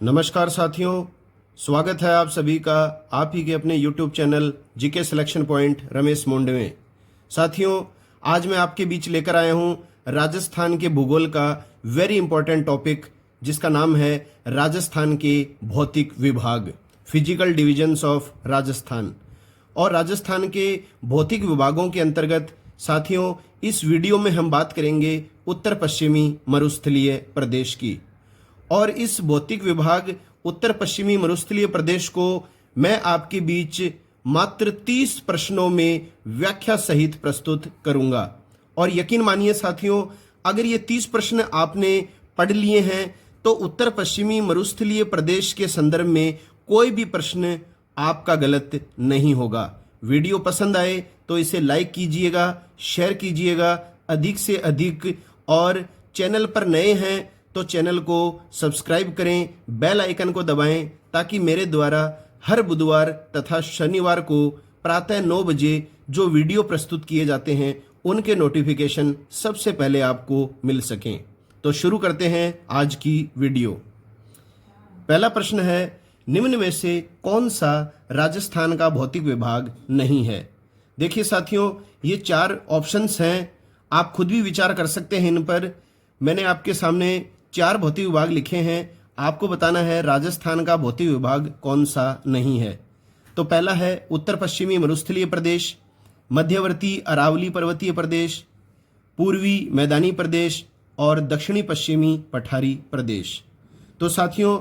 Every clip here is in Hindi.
नमस्कार साथियों, स्वागत है आप सभी का आप ही के अपने YouTube channel GK selection point Ramesh Monde में। साथियों, आज मैं आपके बीच लेकर आया हूं राजस्थान के भूगोल का वेरी इंपॉर्टेंट टॉपिक, जिसका नाम है राजस्थान के भौतिक विभाग, फिजिकल डिविजन्स ऑफ राजस्थान। और राजस्थान के भौतिक विभागों के अंतर्गत साथियों इस वीडियो में हम बात करेंगे उत्तर पश्चिमी मरुस्थलीय प्रदेश की। और इस भौतिक विभाग उत्तर पश्चिमी मरुस्थलीय प्रदेश को मैं आपके बीच मात्र 30 प्रश्नों में व्याख्या सहित प्रस्तुत करूंगा। और यकीन मानिए साथियों, अगर ये 30 प्रश्न आपने पढ़ लिए हैं तो उत्तर पश्चिमी मरुस्थलीय प्रदेश के संदर्भ में कोई भी प्रश्न आपका गलत नहीं होगा। वीडियो पसंद आए तो इसे लाइक कीजिएगा, शेयर कीजिएगा अधिक से अधिक, और चैनल पर नए हैं तो चैनल को सब्सक्राइब करें, बेल आइकन को दबाएं, ताकि मेरे द्वारा हर बुधवार तथा शनिवार को प्रातः 9 बजे जो वीडियो प्रस्तुत किए जाते हैं उनके नोटिफिकेशन सबसे पहले आपको मिल सकें। तो शुरू करते हैं आज की वीडियो। पहला प्रश्न है, निम्न में से कौन सा राजस्थान का भौतिक विभाग नहीं है? देखिए साथियों, ये 4 ऑप्शंस हैं, आप खुद भी विचार कर सकते हैं इन पर। मैंने आपके सामने 4 भौतिक विभाग लिखे हैं, आपको बताना है राजस्थान का भौतिक विभाग कौन सा नहीं है। तो पहला है उत्तर पश्चिमी मरुस्थलीय प्रदेश, मध्यवर्ती अरावली पर्वतीय प्रदेश, पूर्वी मैदानी प्रदेश और दक्षिणी पश्चिमी पठारी प्रदेश। तो साथियों,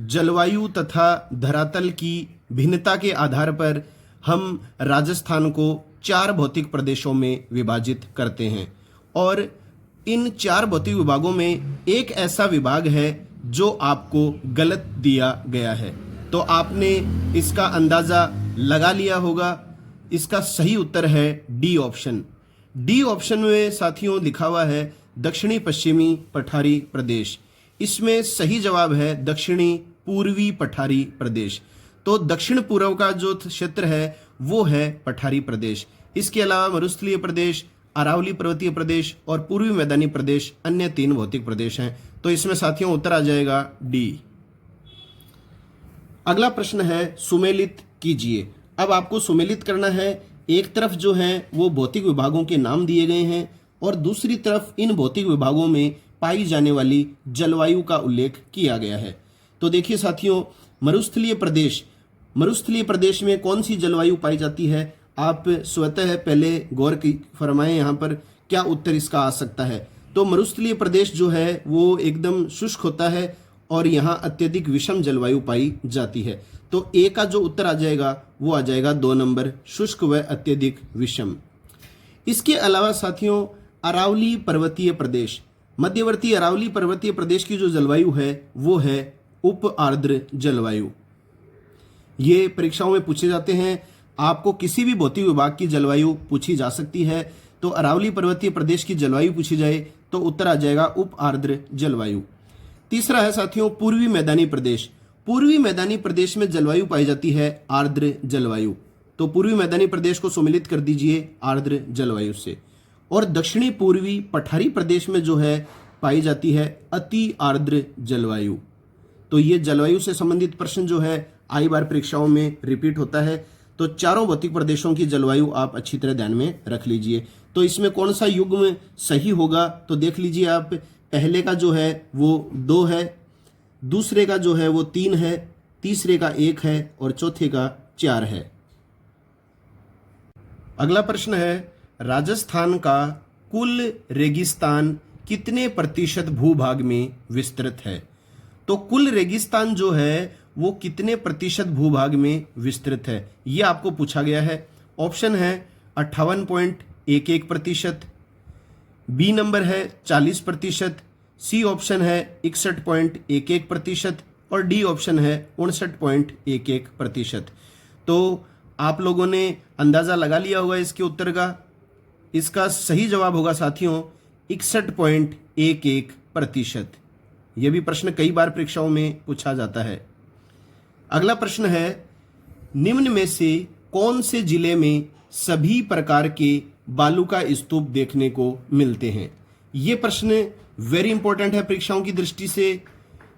जलवायु तथा धरातल की भिन्नता के आधार पर हम राजस्थान को 4 भौतिक प्रदेशों में विभाजित करते हैं। और इन 4 भौतिक विभागों में एक ऐसा विभाग है जो आपको गलत दिया गया है। तो आपने इसका अंदाजा लगा लिया होगा। इसका सही उत्तर है डी ऑप्शन। डी ऑप्शन में साथियों लिखा हुआ है दक्षिणी पश्चिमी पठारी प्रदेश। इसमें सही जवाब है दक्षिणी पूर्वी पठारी प्रदेश। तो दक्षिण पूर्व का जो क्षेत्र है वो है पठारी प्रदेश। इसके अलावा मरुस्थलीय प्रदेश, अरावली पर्वतीय प्रदेश और पूर्वी मैदानी प्रदेश अन्य 3 भौतिक प्रदेश हैं। तो इसमें साथियों उत्तर आ जाएगा डी। अगला प्रश्न है, सुमेलित कीजिए। अब आपको सुमेलित करना है। एक तरफ जो है वो भौतिक विभागों के नाम दिए गए हैं और दूसरी तरफ इन भौतिक विभागों में पाई जाने वाली जलवायु का उल्लेख किया गया है। तो देखिए साथियों, मरुस्थलीय प्रदेश में कौन सी जलवायु पाई जाती है? आप स्वतः पहले गौर फरमाएं यहाँ पर क्या उत्तर इसका आ सकता है। तो मरुस्थलीय प्रदेश जो है वो एकदम शुष्क होता है और यहाँ अत्यधिक विषम जलवायु पाई जाती है। तो ए का जो उत्तर आ जाएगा वो आ जाएगा 2 नंबर, शुष्क व अत्यधिक विषम। इसके अलावा साथियों, अरावली पर्वतीय प्रदेश, मध्यवर्ती अरावली पर्वतीय प्रदेश की जो जलवायु है वो है उप आर्द्र जलवायु। ये परीक्षाओं में पूछे जाते हैं। आपको किसी भी भौतिक विभाग की जलवायु पूछी जा सकती है। तो अरावली पर्वतीय प्रदेश की जलवायु पूछी जाए तो उत्तर आ जाएगा उप आर्द्र जलवायु। तीसरा है साथियों पूर्वी मैदानी प्रदेश। पूर्वी मैदानी प्रदेश में जलवायु पाई जाती है आर्द्र जलवायु। तो पूर्वी मैदानी प्रदेश को सुमेलित कर दीजिए आर्द्र जलवायु से। और दक्षिणी पूर्वी पठारी प्रदेश में जो है पाई जाती है अति आर्द्र जलवायु। तो ये जलवायु से संबंधित प्रश्न जो है आई बार परीक्षाओं में रिपीट होता है। तो 4 भौतिक प्रदेशों की जलवायु आप अच्छी तरह ध्यान में रख लीजिए। तो इसमें कौन सा युग्म सही होगा? तो देख लीजिए आप, पहले का जो है वो 2 है, दूसरे का जो है वो 3 है, तीसरे का 1 है और चौथे का 4 है। अगला प्रश्न है, राजस्थान का कुल रेगिस्तान कितने प्रतिशत भूभाग में विस्तृत है? तो कुल रेगिस्तान जो है वो कितने प्रतिशत भूभाग में विस्तृत है, ये आपको पूछा गया है। ऑप्शन है 58.11%, बी नंबर है 40%, सी ऑप्शन है 61.11% और डी ऑप्शन है 59.11%। तो आप लोगों ने अंदाजा लगा लिया होगा इसके उत्तर का। इसका सही जवाब होगा साथियों 61.11%। यह भी प्रश्न कई बार परीक्षाओं में पूछा जाता है। अगला प्रश्न है, निम्न में से कौन से जिले में सभी प्रकार के बालू का स्तूप देखने को मिलते हैं? ये प्रश्न वेरी इंपॉर्टेंट है परीक्षाओं की दृष्टि से।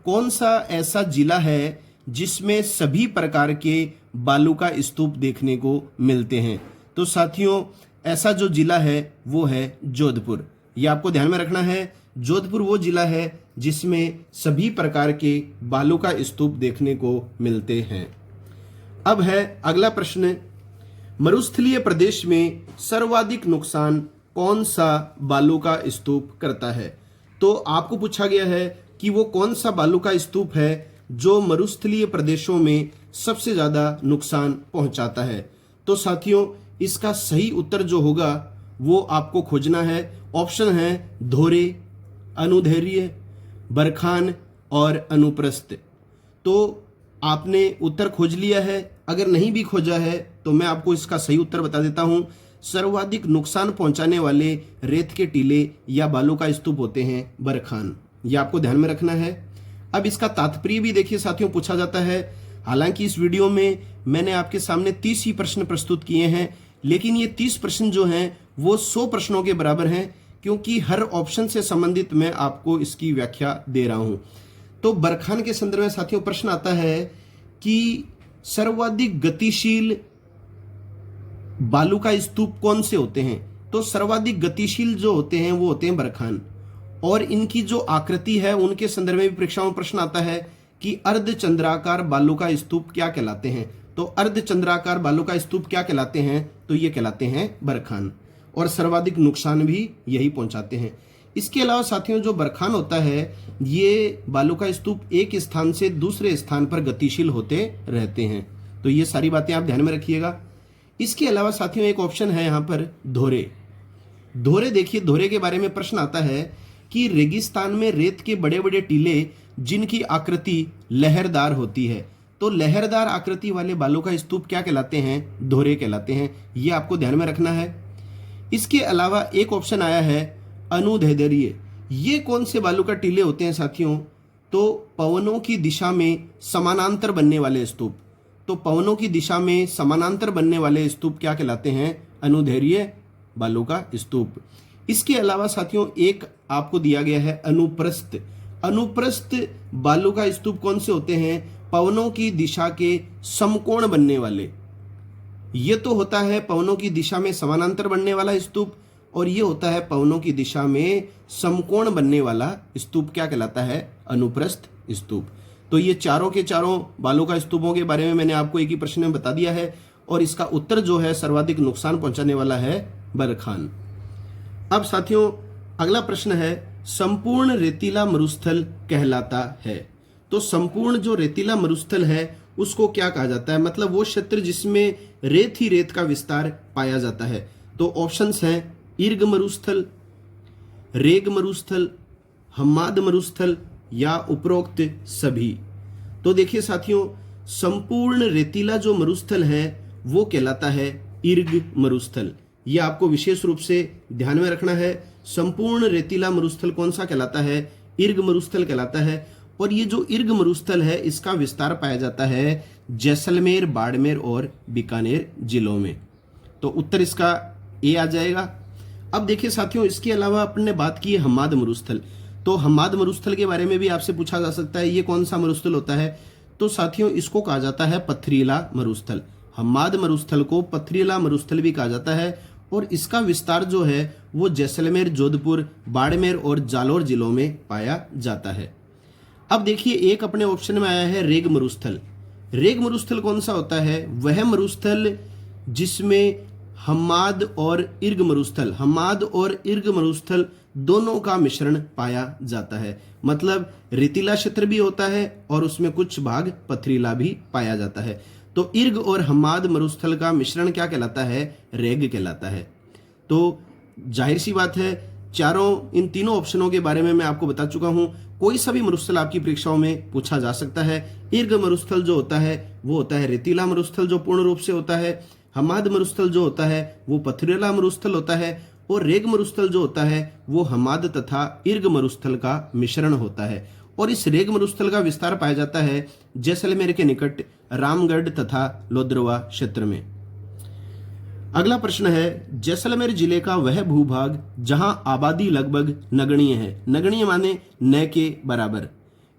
कौन सा ऐसा जिला है जिसमें सभी प्रकार के बालू का स्तूप देखने को मिलते हैं? तो साथियों, ऐसा जो जिला है वो है जोधपुर। ये आपको ध्यान में रखना है, जोधपुर वो जिला है जिसमें सभी प्रकार के बालू का स्तूप देखने को मिलते हैं। अब है अगला प्रश्न, मरुस्थलीय प्रदेश में सर्वाधिक नुकसान कौन सा बालू का स्तूप करता है? तो आपको पूछा गया है कि वो कौन सा बालू का स्तूप है जो मरुस्थलीय प्रदेशों में सबसे ज्यादा नुकसान पहुंचाता है। तो साथियों, इसका सही उत्तर जो होगा वो आपको खोजना है। ऑप्शन है धोरे, अनुधैर्य, बरखान और अनुप्रस्थ। तो आपने उत्तर खोज लिया है। अगर नहीं भी खोजा है तो मैं आपको इसका सही उत्तर बता देता हूं। सर्वाधिक नुकसान पहुंचाने वाले रेत के टीले या बालू का स्तूप होते हैं बरखान। यह आपको ध्यान में रखना है। अब इसका तात्पर्य भी देखिए साथियों, पूछा जाता है। हालांकि इस वीडियो में मैंने आपके सामने 30 ही प्रश्न प्रस्तुत किए हैं, लेकिन ये 30 प्रश्न जो हैं वो 100 प्रश्नों के बराबर हैं, क्योंकि हर ऑप्शन से संबंधित मैं आपको इसकी व्याख्या दे रहा हूं। तो बरखान के संदर्भ में साथियों प्रश्न आता है कि सर्वाधिक गतिशील बालू का स्तूप कौन से होते हैं? तो सर्वाधिक गतिशील जो होते हैं वो होते हैं बरखान, और इनकी जो आकृति है उनके संदर्भ में भी परीक्षाओं में प्रश्न आता है कि अर्धचंद्राकार बालू का स्तूप क्या कहलाते हैं? तो अर्धचंद्राकार बालू का स्तूप क्या कहलाते हैं? तो ये कहलाते हैं बरखान, और सर्वाधिक नुकसान भी यही पहुंचाते हैं। इसके अलावा साथियों, जो बरखान होता है ये बालू का स्तूप एक स्थान से दूसरे स्थान पर गतिशील होते रहते हैं। तो ये सारी बातें आप ध्यान में रखिएगा। इसके अलावा साथियों एक ऑप्शन है यहाँ पर धोरे। धोरे देखिए, धोरे के बारे में प्रश्न आता है कि रेगिस्तान में रेत के बड़े बड़े टीले जिनकी आकृति लहरदार होती है, तो लहरदार आकृति वाले बालू का स्तूप क्या कहलाते हैं? धोरे कहलाते हैं। ये आपको ध्यान में रखना है। इसके अलावा एक ऑप्शन आया है अनुदैर्ध्य। ये कौन से बालू का टीले होते हैं साथियों? तो पवनों की दिशा में समानांतर बनने वाले स्तूप। तो पवनों की दिशा में समानांतर बनने वाले स्तूप क्या कहलाते हैं? अनुदैर्ध्य बालू का स्तूप। इसके अलावा साथियों एक आपको दिया गया है अनुप्रस्थ। अनुप्रस्थ बालू का स्तूप कौन से होते हैं? पवनों की दिशा के समकोण बनने वाले। ये तो होता है पवनों की दिशा में समानांतर बनने वाला स्तूप, और ये होता है पवनों की दिशा में समकोण बनने वाला स्तूप। क्या कहलाता है? अनुप्रस्थ स्तूप। तो ये चारों के चारों बालू का स्तूपों के बारे में मैंने आपको एक ही प्रश्न में बता दिया है, और इसका उत्तर जो है सर्वाधिक नुकसान पहुंचाने वाला है बरखान। अब साथियों अगला प्रश्न है, संपूर्ण रेतीला मरुस्थल कहलाता है। तो संपूर्ण जो रेतीला मरुस्थल है उसको क्या कहा जाता है? मतलब वो क्षेत्र जिसमें रेत ही रेत का विस्तार पाया जाता है। तो ऑप्शंस हैं इर्ग मरुस्थल, रेग मरुस्थल, हम्माद मरुस्थल या उपरोक्त सभी। तो देखिए साथियों, संपूर्ण रेतीला जो मरुस्थल है वो कहलाता है इर्ग मरुस्थल। ये आपको विशेष रूप से ध्यान में रखना है। संपूर्ण रेतीला मरुस्थल कौन सा कहलाता है? इर्ग मरुस्थल कहलाता है। और ये जो इर्ग मरुस्थल है इसका विस्तार पाया जाता है जैसलमेर, बाड़मेर और बीकानेर जिलों में। तो उत्तर इसका ए आ जाएगा। अब देखिए साथियों, इसके अलावा अपन ने बात की हम्माद मरुस्थल। तो हम्माद मरुस्थल के बारे में भी आपसे पूछा जा सकता है, ये कौन सा मरुस्थल होता है? तो साथियों इसको कहा जाता है पथरीला मरुस्थल। हम्माद मरुस्थल को पथरीला मरुस्थल भी कहा जाता है, और इसका विस्तार जो है वो जैसलमेर, जोधपुर, बाड़मेर और जालोर जिलों में पाया जाता है। अब देखिए एक अपने ऑप्शन में आया है रेग मरुस्थल। रेग मरुस्थल कौन सा होता है? वह मरुस्थल जिसमें हम्माद और इर्ग मरुस्थल दोनों का मिश्रण पाया जाता है। मतलब रेतीला क्षेत्र भी होता है और उसमें कुछ भाग पथरीला भी पाया जाता है। तो इर्ग और हम्माद मरुस्थल का मिश्रण क्या कहलाता है? रेग कहलाता है। तो जाहिर सी बात है, इन तीनों ऑप्शनों के बारे में मैं आपको बता चुका हूं। कोई सा भी मरुस्थल आपकी परीक्षाओं में पूछा जा सकता है। इर्ग मरुस्थल जो होता है वो होता है रेतीला मरुस्थल जो पूर्ण रूप से होता है। हम्माद मरुस्थल जो होता है वो पथरीला मरुस्थल होता है, और रेग मरुस्थल जो होता है वो हम्माद तथा इर्ग मरुस्थल का मिश्रण होता है। और इस रेग मरुस्थल का विस्तार पाया जाता है जैसलमेर के निकट रामगढ़ तथा लोद्रवा क्षेत्र में। अगला प्रश्न है, जैसलमेर जिले का वह भूभाग जहां आबादी लगभग नगण्य है। नगण्य माने न के बराबर।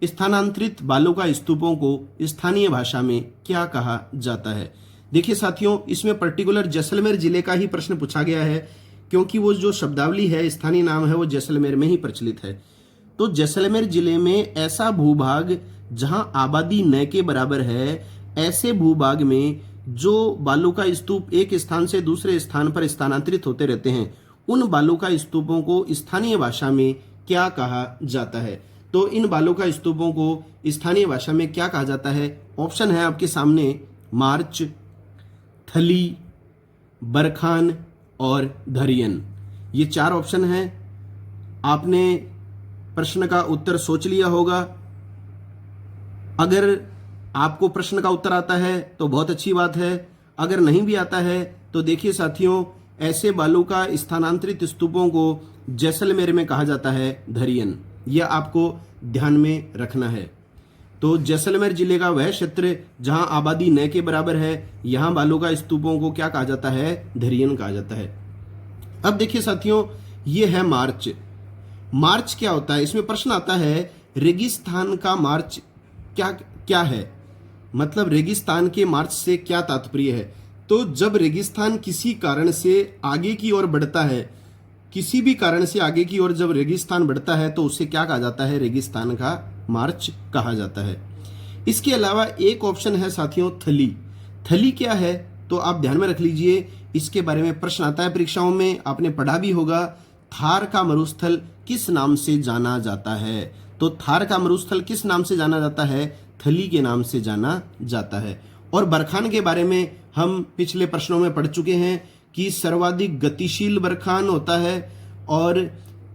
स्थानांतरित बालूका स्तूपों को स्थानीय भाषा में क्या कहा जाता है? देखिए साथियों, इसमें पर्टिकुलर जैसलमेर जिले का ही प्रश्न पूछा गया है, क्योंकि वो जो शब्दावली है, स्थानीय नाम है, वो जैसलमेर में ही प्रचलित है। तो जैसलमेर जिले में ऐसा भूभाग जहां आबादी न के बराबर है, ऐसे भूभाग में जो बालूका स्तूप एक स्थान से दूसरे स्थान पर स्थानांतरित होते रहते हैं, उन बालूका स्तूपों को स्थानीय भाषा में क्या कहा जाता है? तो इन बालूका स्तूपों को स्थानीय भाषा में क्या कहा जाता है? ऑप्शन है आपके सामने, मार्च, थली, बरखान और धरियन। ये 4 ऑप्शन हैं। आपने प्रश्न का उत्तर सोच लिया होगा। अगर आपको प्रश्न का उत्तर आता है तो बहुत अच्छी बात है, अगर नहीं भी आता है तो देखिए साथियों, ऐसे बालूका स्थानांतरित स्तूपों को जैसलमेर में कहा जाता है धरियन। यह आपको ध्यान में रखना है। तो जैसलमेर जिले का वह क्षेत्र जहां आबादी न के बराबर है, यहां बालूका स्तूपों को क्या कहा जाता है? धरियन कहा जाता है। अब देखिए साथियों, ये है मार्च। मार्च क्या होता है? इसमें प्रश्न आता है, रेगिस्तान का मार्च क्या है? मतलब रेगिस्तान के मार्च से क्या तात्पर्य है? तो जब रेगिस्तान किसी कारण से आगे की ओर बढ़ता है, किसी भी कारण से आगे की ओर जब रेगिस्तान बढ़ता है, तो उसे क्या कहा जाता है? रेगिस्तान का मार्च कहा जाता है। इसके अलावा एक ऑप्शन है साथियों, थली। थली क्या है? तो आप ध्यान में रख लीजिए, इसके बारे में प्रश्न आता है परीक्षाओं में, आपने पढ़ा भी होगा। थार का मरुस्थल किस नाम से जाना जाता है? तो थार का मरुस्थल किस नाम से जाना जाता है? थली के नाम से जाना जाता है। और बरखान के बारे में हम पिछले प्रश्नों में पढ़ चुके हैं कि सर्वाधिक गतिशील बरखान होता है और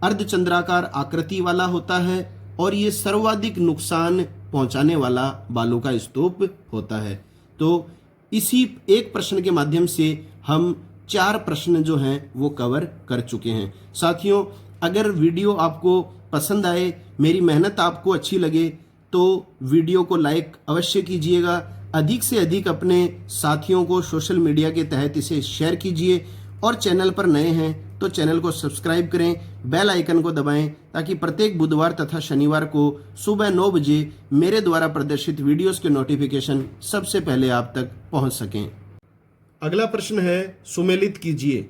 अर्धचंद्राकार आकृति वाला होता है, और ये सर्वाधिक नुकसान पहुंचाने वाला बालूका स्तूप होता है। तो इसी एक प्रश्न के माध्यम से हम 4 प्रश्न जो हैं वो कवर कर चुके हैं। साथियों, अगर वीडियो आपको पसंद आए, मेरी मेहनत आपको अच्छी लगे, तो वीडियो को लाइक अवश्य कीजिएगा। अधिक से अधिक अपने साथियों को सोशल मीडिया के तहत इसे शेयर कीजिए, और चैनल पर नए हैं तो चैनल को सब्सक्राइब करें, बेल आइकन को दबाएं, ताकि प्रत्येक बुधवार तथा शनिवार को सुबह 9 बजे मेरे द्वारा प्रदर्शित वीडियोस के नोटिफिकेशन सबसे पहले आप तक पहुंच सकें। अगला प्रश्न है, सुमेलित कीजिए।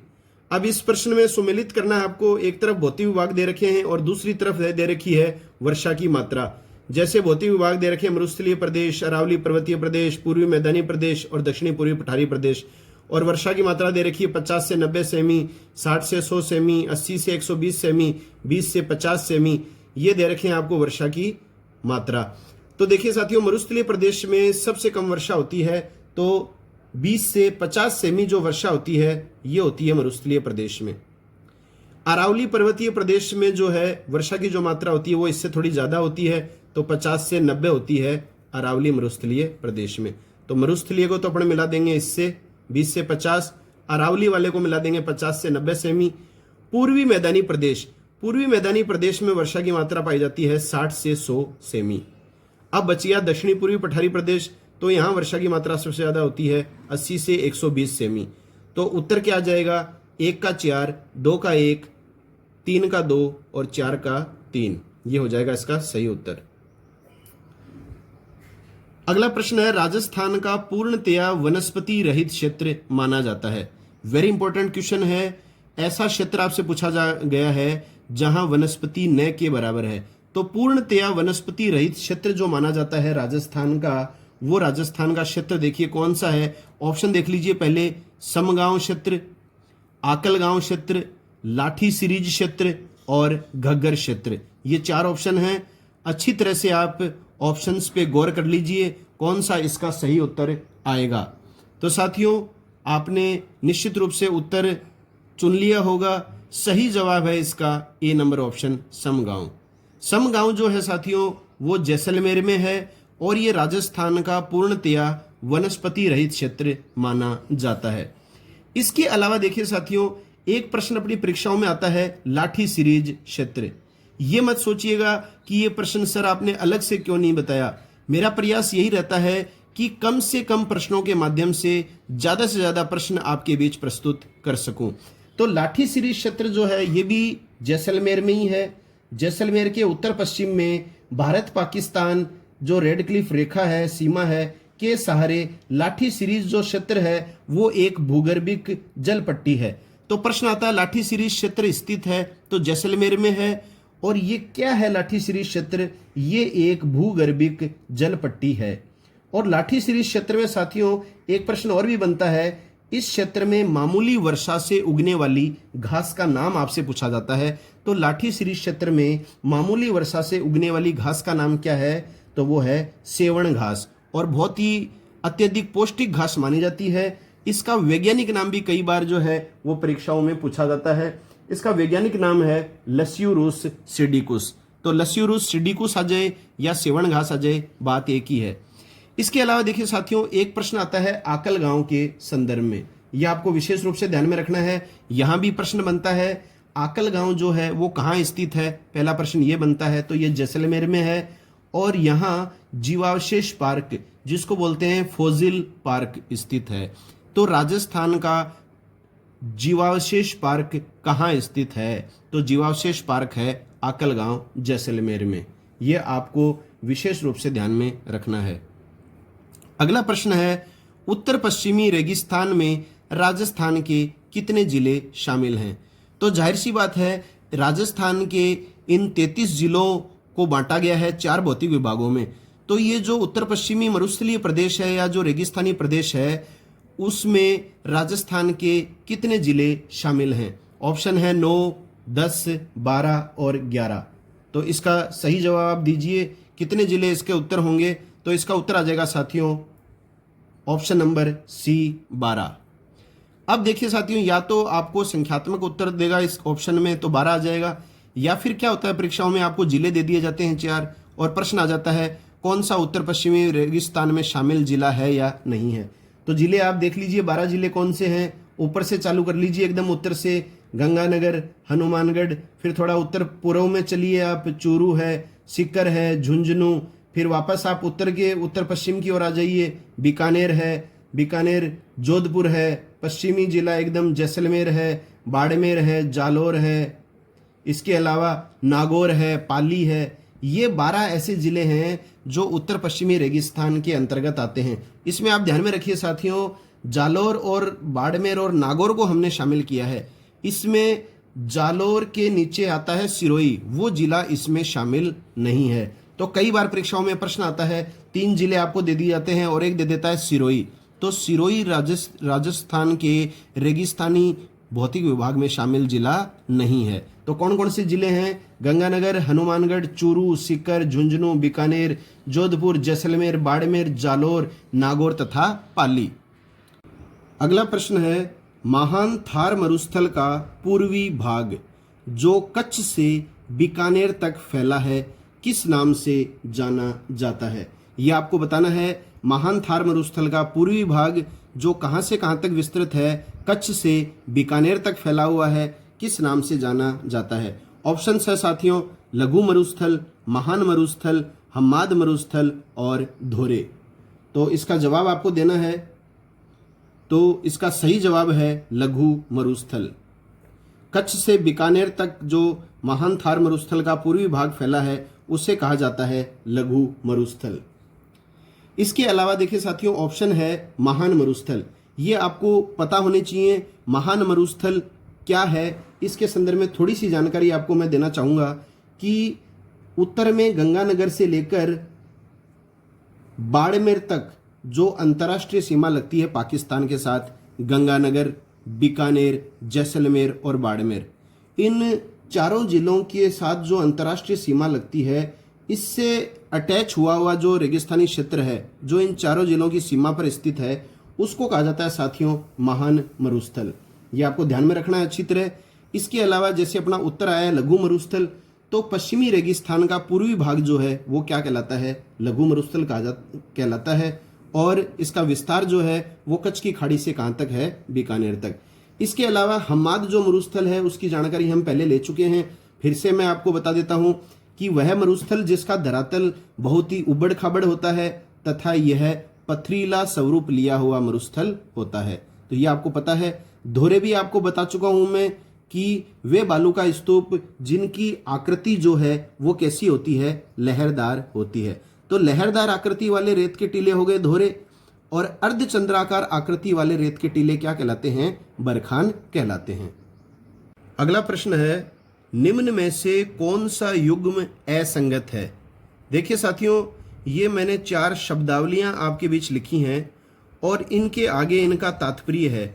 अब इस प्रश्न में सुमेलित करना है आपको। एक तरफ भौतिक विभाग दे रखे हैं और दूसरी तरफ दे रखी है वर्षा की मात्रा। जैसे भौतिक विभाग दे रखे हैं मरुस्थलीय प्रदेश, अरावली पर्वतीय प्रदेश, पूर्वी मैदानी प्रदेश और दक्षिणी पूर्वी पठारी प्रदेश, और वर्षा की मात्रा दे रखी है 50 से 90 सेमी, 60 से 100 सेमी, 80 से 120 सेमी, 20 से 50 सेमी, ये दे रखे हैं आपको वर्षा की मात्रा। तो देखिए साथियों, मरुस्थलीय प्रदेश में सबसे कम वर्षा होती है, तो 20 से 50 सेमी जो वर्षा होती है ये होती है मरुस्थलीय प्रदेश में। अरावली पर्वतीय प्रदेश में जो है वर्षा की जो मात्रा होती है वो इससे थोड़ी ज्यादा होती है, तो 50 से 90 होती है अरावली मरुस्थलीय प्रदेश में। तो मरुस्थलीय को तो अपन मिला देंगे इससे 20 से 50, अरावली वाले को मिला देंगे 50 से 90 सेमी। पूर्वी मैदानी प्रदेश में वर्षा की मात्रा पाई जाती है 60 से 100 सेमी। अब बच गया दक्षिणी पूर्वी पठारी प्रदेश, तो यहाँ वर्षा की मात्रा सबसे ज्यादा होती है 80 से 120 सेमी। तो उत्तर क्या आ जाएगा? 1 का 4, 2 का 1, 3 का 2 और 4 का 3, ये हो जाएगा इसका सही उत्तर। अगला प्रश्न है, राजस्थान का पूर्णतया वनस्पति रहित क्षेत्र माना जाता है। वेरी इंपॉर्टेंट क्वेश्चन है। ऐसा क्षेत्र आपसे पूछा गया है जहां वनस्पति न के बराबर है। तो पूर्णतया वनस्पति रहित क्षेत्र जो माना जाता है राजस्थान का, वो राजस्थान का क्षेत्र देखिए कौन सा है। ऑप्शन देख लीजिए पहले, समगांव क्षेत्र, आकलगांव क्षेत्र, लाठी सिरीज क्षेत्र और घग्गर क्षेत्र। ये 4 ऑप्शन हैं। अच्छी तरह से आप ऑप्शंस पे गौर कर लीजिए कौन सा इसका सही उत्तर आएगा। तो साथियों, आपने निश्चित रूप से उत्तर चुन लिया होगा। सही जवाब है इसका ए नंबर ऑप्शन, समगांव। समगांव जो है साथियों वो जैसलमेर में है और ये राजस्थान का पूर्णतया वनस्पति रहित क्षेत्र माना जाता है। इसके अलावा देखिए साथियों, एक प्रश्न अपनी परीक्षाओं में आता है लाठी सिरीज क्षेत्र। ये मत सोचिएगा कि ये प्रश्न सर आपने अलग से क्यों नहीं बताया। मेरा प्रयास यही रहता है कि कम से कम प्रश्नों के माध्यम से ज्यादा प्रश्न आपके बीच प्रस्तुत कर सकूं। तो लाठी सिरीज क्षेत्र जो है ये भी जैसलमेर में ही है। जैसलमेर के उत्तर पश्चिम में भारत पाकिस्तान जो रेड क्लिफ रेखा है, सीमा है, के सहारे लाठी सीरीज जो क्षेत्र है वो एक भूगर्भिक जल पट्टी है। तो प्रश्न आता है लाठी सीरीज क्षेत्र स्थित है तो जैसलमेर में है, और ये क्या है लाठी सीरीज क्षेत्र? ये एक भूगर्भिक जल पट्टी है। और लाठी सीरीज क्षेत्र में साथियों एक प्रश्न और भी बनता है, इस क्षेत्र में मामूली वर्षा से उगने वाली घास का नाम आपसे पूछा जाता है। तो लाठी सीरीज क्षेत्र में मामूली वर्षा से उगने वाली घास का नाम क्या है? तो वो है सेवण घास, और बहुत ही अत्यधिक पौष्टिक घास मानी जाती है। इसका वैज्ञानिक नाम भी कई बार जो है वो परीक्षाओं में पूछा जाता है। इसका वैज्ञानिक नाम है लस्यूरुस सिडिकुस। तो लस्यूरुस सिडिकुस आ जाए या सेवण घास आ जाए, बात एक ही है। इसके अलावा देखिए साथियों एक प्रश्न आता है आकल गांव के संदर्भ में, यह आपको विशेष रूप से ध्यान में रखना है। यहां भी प्रश्न बनता है आकल गांव जो है वो कहाँ स्थित है, पहला प्रश्न ये बनता है। तो ये जैसलमेर में है, और यहाँ जीवावशेष पार्क जिसको बोलते हैं फॉसिल पार्क स्थित है। तो राजस्थान का जीवावशेष पार्क कहाँ स्थित है? तो जीवावशेष पार्क है आकल गांव जैसलमेर में। यह आपको विशेष रूप से ध्यान में रखना है। अगला प्रश्न है उत्तर पश्चिमी रेगिस्तान में राजस्थान के कितने जिले शामिल हैं? तो जाहिर सी बात है राजस्थान के इन 33 जिलों को बांटा गया है 4 भौतिक विभागों में। तो ये जो उत्तर पश्चिमी मरुस्थलीय प्रदेश है या जो रेगिस्तानी प्रदेश है उसमें राजस्थान के कितने जिले शामिल हैं? ऑप्शन है 9, 10, 12 और 11। तो इसका सही जवाब आप दीजिए, कितने जिले इसके उत्तर होंगे? तो इसका उत्तर आ जाएगा साथियों ऑप्शन नंबर सी 12। अब देखिए साथियों या तो आपको संख्यात्मक उत्तर देगा इस ऑप्शन में तो 12 आ जाएगा, या फिर क्या होता है परीक्षाओं में आपको जिले दे दिए जाते हैं 4 और प्रश्न आ जाता है कौन सा उत्तर पश्चिमी रेगिस्तान में शामिल जिला है या नहीं है। तो जिले आप देख लीजिए 12 जिले कौन से हैं, ऊपर से चालू कर लीजिए एकदम उत्तर से, गंगानगर, हनुमानगढ़, फिर थोड़ा उत्तर पूर्व में चलिए आप, चूरू है, सीकर है, झुंझुनू, फिर वापस आप उत्तर पश्चिम की ओर आ जाइए, बीकानेर है, बीकानेर, जोधपुर है, पश्चिमी जिला एकदम जैसलमेर है, बाड़मेर है, जालोर है, इसके अलावा नागौर है, पाली है। ये 12 ऐसे जिले हैं जो उत्तर पश्चिमी रेगिस्तान के अंतर्गत आते हैं। इसमें आप ध्यान में रखिए साथियों जालोर और बाड़मेर और नागौर को हमने शामिल किया है। इसमें जालोर के नीचे आता है सिरोही, वो जिला इसमें शामिल नहीं है। तो कई बार परीक्षाओं में प्रश्न आता है 3 जिले आपको दे दिए जाते हैं और एक दे देता है सिरोही। तो सिरोही राजस्थान के रेगिस्तानी भौतिक विभाग में शामिल जिला नहीं है। तो कौन कौन से जिले हैं? गंगानगर, हनुमानगढ़, चूरू, सीकर, झुंझुनू, बीकानेर, जोधपुर, जैसलमेर, बाड़मेर, जालोर, नागौर तथा पाली। अगला प्रश्न है महान थार मरुस्थल का पूर्वी भाग जो कच्छ से बीकानेर तक फैला है किस नाम से जाना जाता है? यह आपको बताना है। महान थार मरुस्थल का पूर्वी भाग जो कहां से कहां तक विस्तृत है, कच्छ से बीकानेर तक फैला हुआ है, किस नाम से जाना जाता है? ऑप्शन है साथियों लघु मरुस्थल, महान मरुस्थल, हम्माद मरुस्थल और धोरे। तो इसका जवाब आपको देना है। तो इसका सही जवाब है लघु मरुस्थल। कच्छ से बीकानेर तक जो महान थार मरुस्थल का पूर्वी भाग फैला है उसे कहा जाता है लघु मरुस्थल। इसके अलावा देखिए साथियों ऑप्शन है महान मरुस्थल। ये आपको पता होने चाहिए महान मरुस्थल क्या है। इसके संदर्भ में थोड़ी सी जानकारी आपको मैं देना चाहूंगा कि उत्तर में गंगानगर से लेकर बाड़मेर तक जो अंतर्राष्ट्रीय सीमा लगती है पाकिस्तान के साथ, गंगानगर, बीकानेर, जैसलमेर और बाड़मेर, इन चारों जिलों के साथ जो अंतर्राष्ट्रीय सीमा लगती है इससे अटैच हुआ जो रेगिस्तानी क्षेत्र है जो इन चारों जिलों की सीमा पर स्थित है उसको कहा जाता है साथियों महान मरुस्थल। ये आपको ध्यान में रखना है अच्छी तरह। इसके अलावा जैसे अपना उत्तर आया है लघु मरुस्थल, तो पश्चिमी रेगिस्तान का पूर्वी भाग जो है वो क्या कहलाता है? लघु मरुस्थल कहलाता है। और इसका विस्तार जो है वो कच्छ की खाड़ी से कहां तक है? बीकानेर तक। इसके अलावा हम्माद जो मरुस्थल है उसकी जानकारी हम पहले ले चुके हैं, फिर से मैं आपको बता देता हूं कि वह मरुस्थल जिसका धरातल बहुत ही उबड़ खाबड़ होता है तथा यह पथरीला स्वरूप लिया हुआ मरुस्थल होता है। तो ये आपको पता है। धोरे भी आपको बता चुका हूं मैं कि वे बालू का स्तूप जिनकी आकृति जो है वो कैसी होती है, लहरदार होती है। तो लहरदार आकृति वाले रेत के टीले हो गए धोरे, और अर्धचंद्राकार आकृति वाले रेत के टीले क्या कहलाते हैं, बरखान कहलाते हैं। अगला प्रश्न है, निम्न में से कौन सा युग्म असंगत है। देखिए साथियों, ये मैंने 4 शब्दावलियां आपके बीच लिखी हैं और इनके आगे इनका तात्पर्य है।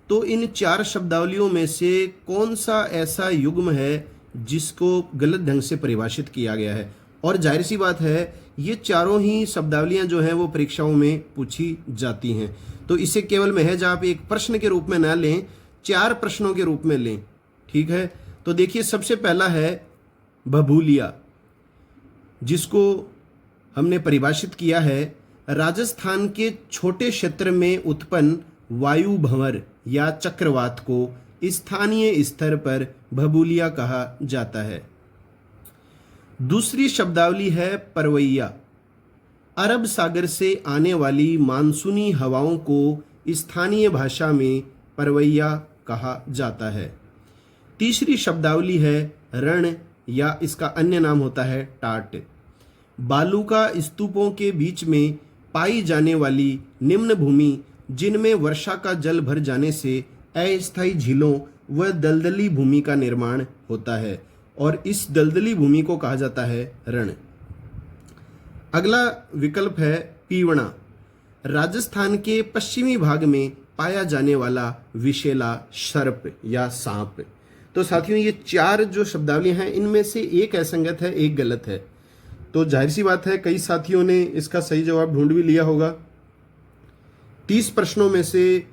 तो इन 4 शब्दावलियों में से कौन सा ऐसा युग्म है जिसको गलत ढंग से परिभाषित किया गया है। और जाहिर सी बात है, ये चारों ही शब्दावलियां जो हैं वो परीक्षाओं में पूछी जाती हैं। तो इसे केवल महज आप एक प्रश्न के रूप में ना लें, 4 प्रश्नों के रूप में लें, ठीक है। तो देखिए, सबसे पहला है भभूलिया, जिसको हमने परिभाषित किया है, राजस्थान के छोटे क्षेत्र में उत्पन्न वायु भंवर या चक्रवात को स्थानीय स्तर पर भभूलिया कहा जाता है। दूसरी शब्दावली है परवैया, अरब सागर से आने वाली मानसूनी हवाओं को स्थानीय भाषा में परवैया कहा जाता है। तीसरी शब्दावली है रण, या इसका अन्य नाम होता है टाट, बालू का स्तूपों के बीच में पाई जाने वाली निम्न भूमि जिनमें वर्षा का जल भर जाने से अस्थायी झीलों व दलदली भूमि का निर्माण होता है, और इस दलदली भूमि को कहा जाता है रण। अगला विकल्प है पीवणा, राजस्थान के पश्चिमी भाग में पाया जाने वाला विषैला सर्प या सांप। तो साथियों, ये 4 जो शब्दावलियां हैं इनमें से एक असंगत है, एक गलत है। तो जाहिर सी बात है, कई साथियों ने इसका सही जवाब ढूंढ भी लिया होगा। 30 प्रश्नों में से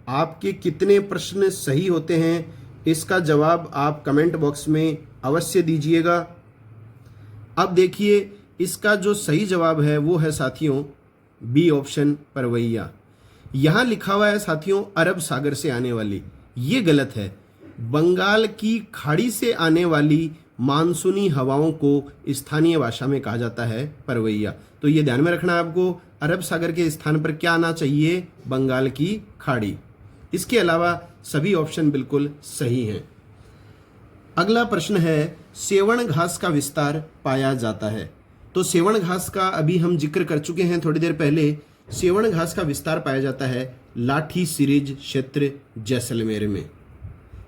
आपके कितने प्रश्न सही होते हैं, इसका जवाब आप कमेंट बॉक्स में अवश्य दीजिएगा। अब देखिए, इसका जो सही जवाब है वो है साथियों बी ऑप्शन, परवैया। यहां लिखा हुआ है साथियों अरब सागर से आने वाली, ये गलत है। बंगाल की खाड़ी से आने वाली मानसूनी हवाओं को स्थानीय भाषा में कहा जाता है परवैया। तो ये ध्यान में रखना आपको, अरब सागर के स्थान पर क्या आना चाहिए, बंगाल की खाड़ी। इसके अलावा सभी ऑप्शन बिल्कुल सही हैं। अगला प्रश्न है, सेवण घास का विस्तार पाया जाता है। तो सेवण घास का अभी हम जिक्र कर चुके हैं थोड़ी देर पहले। सेवण घास का विस्तार पाया जाता है लाठी सिरिज क्षेत्र जैसलमेर में।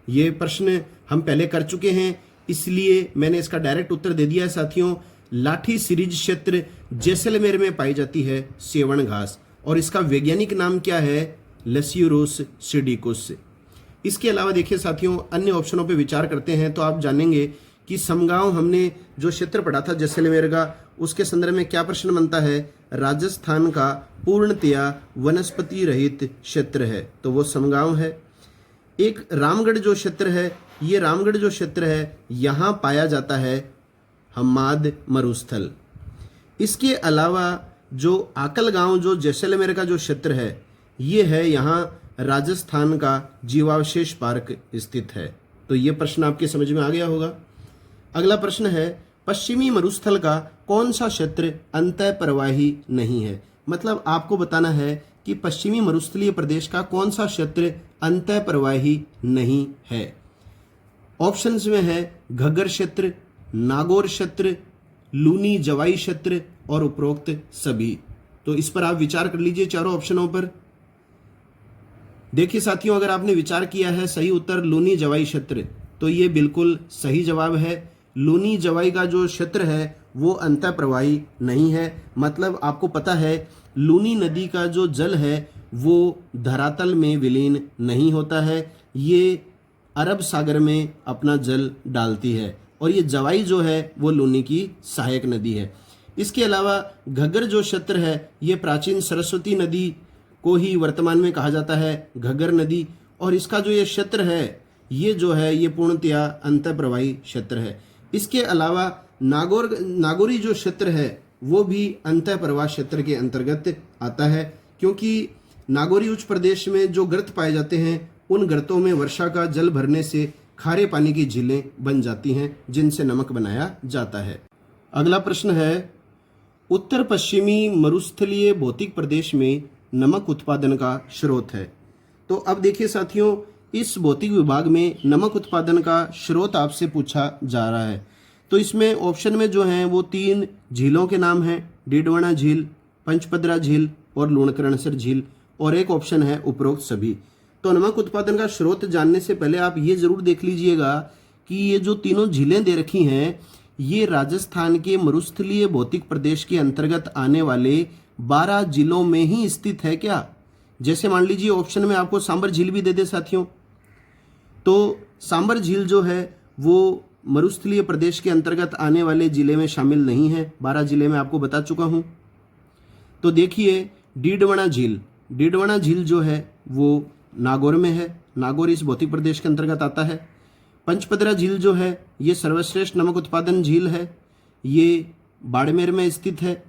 ये प्रश्न हम पहले कर चुके हैं, इसलिए मैंने इसका डायरेक्ट उत्तर दे दिया है साथियों। लाठी सिरिज क्षेत्र जैसलमेर में पाई जाती है सेवण घास, और इसका वैज्ञानिक नाम क्या है, लस्यूरोस सिडिकुस। इसके अलावा देखिए साथियों, अन्य ऑप्शनों पे विचार करते हैं तो आप जानेंगे कि समगांव हमने जो क्षेत्र पढ़ा था जैसलमेर का, उसके संदर्भ में क्या प्रश्न बनता है, राजस्थान का पूर्णतया वनस्पति रहित क्षेत्र है, तो वो समगांव है। एक रामगढ़ जो क्षेत्र है, ये रामगढ़ जो क्षेत्र है यहाँ पाया जाता है हम्माद मरुस्थल। इसके अलावा जो आकल गांव जो जैसलमेर का जो क्षेत्र है, ये है यहाँ राजस्थान का जीवावशेष पार्क स्थित है। तो ये प्रश्न आपके समझ में आ गया होगा। अगला प्रश्न है, पश्चिमी मरुस्थल का कौन सा क्षेत्र अंतः प्रवाही नहीं है। मतलब आपको बताना है कि पश्चिमी मरुस्थलीय प्रदेश का कौन सा क्षेत्र अंतः प्रवाही नहीं है। ऑप्शंस में है घग्गर क्षेत्र, नागौर क्षेत्र, लूनी जवाई क्षेत्र और उपरोक्त सभी। तो इस पर आप विचार कर लीजिए चारों ऑप्शनों पर। देखिए साथियों, अगर आपने विचार किया है सही उत्तर लूनी जवाई क्षेत्र, तो ये बिल्कुल सही जवाब है। लूनी जवाई का जो क्षेत्र है वो अंतः प्रवाही नहीं है। मतलब आपको पता है लूनी नदी का जो जल है वो धरातल में विलीन नहीं होता है, ये अरब सागर में अपना जल डालती है, और ये जवाई जो है वो लूनी की सहायक नदी है। इसके अलावा घग्गर जो क्षेत्र है ये प्राचीन सरस्वती नदी को ही वर्तमान में कहा जाता है घग्गर नदी, और इसका जो ये क्षेत्र है ये जो है ये पूर्णतया अंतः प्रवाही क्षेत्र है। इसके अलावा नागौरी जो क्षेत्र है वो भी अंतः प्रवाह क्षेत्र के अंतर्गत आता है, क्योंकि नागौरी उच्च प्रदेश में जो गर्त पाए जाते हैं उन गर्तों में वर्षा का जल भरने से खारे पानी की झीलें बन जाती हैं जिनसे नमक बनाया जाता है। अगला प्रश्न है, उत्तर पश्चिमी मरुस्थलीय भौतिक प्रदेश में नमक उत्पादन का स्रोत है। तो अब देखिए साथियों, इस भौतिक विभाग में नमक उत्पादन का स्रोत आपसे पूछा जा रहा है। तो इसमें ऑप्शन में जो हैं वो 3 झीलों के नाम हैं, डीडवाना झील, पंचपदरा झील और लूणकरणसर झील, और एक ऑप्शन है उपरोक्त सभी। तो नमक उत्पादन का स्रोत जानने से पहले आप ये जरूर देख लीजिएगा कि ये जो तीनों झीलें दे रखी हैं ये राजस्थान के मरुस्थलीय भौतिक प्रदेश के अंतर्गत आने वाले 12 जिलों में ही स्थित है क्या। जैसे मान लीजिए ऑप्शन में आपको सांबर झील भी दे दे साथियों, तो सांबर झील जो है वो मरुस्थलीय प्रदेश के अंतर्गत आने वाले जिले में शामिल नहीं है, 12 जिले में आपको बता चुका हूं। तो देखिए डीडवाना झील जो है वो नागौर में है, नागौर इस भौतिक प्रदेश के अंतर्गत आता है। पंचपदरा झील जो है ये सर्वश्रेष्ठ नमक उत्पादन झील है, ये बाड़मेर में स्थित है।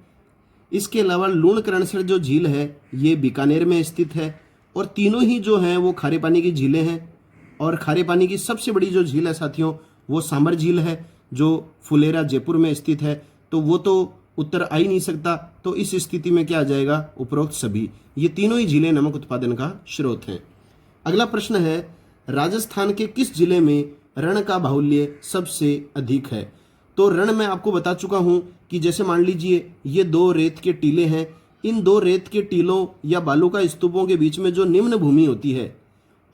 इसके अलावा लूणकरणसर जो झील है ये बीकानेर में स्थित है, और तीनों ही जो हैं वो खारे पानी की झीलें हैं। और खारे पानी की सबसे बड़ी जो झील है साथियों वो सांबर झील है जो फुलेरा जयपुर में स्थित है। तो वो तो उत्तर आ ही नहीं सकता, तो इस स्थिति में क्या आ जाएगा, उपरोक्त सभी। ये तीनों ही झीलें नमक उत्पादन का स्रोत हैं। अगला प्रश्न है, राजस्थान के किस जिले में रण का बाहुल्य सबसे अधिक है। तो रण मैं आपको बता चुका हूं कि जैसे मान लीजिए ये 2 रेत के टीले हैं, इन 2 रेत के टीलों या बालू का स्तूपों के बीच में जो निम्न भूमि होती है,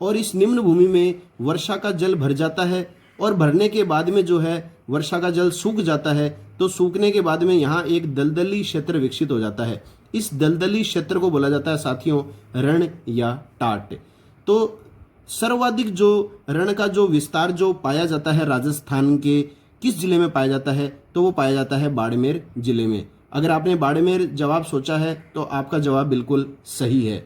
और इस निम्न भूमि में वर्षा का जल भर जाता है, और भरने के बाद में जो है वर्षा का जल सूख जाता है, तो सूखने के बाद में यहाँ एक दलदली क्षेत्र विकसित हो जाता है। इस दलदली क्षेत्र को बोला जाता है साथियों रण या टाट। तो सर्वाधिक जो रण का जो विस्तार जो पाया जाता है राजस्थान के किस जिले में पाया जाता है, तो वो पाया जाता है बाड़मेर जिले में। अगर आपने बाड़मेर जवाब सोचा है तो आपका जवाब बिल्कुल सही है।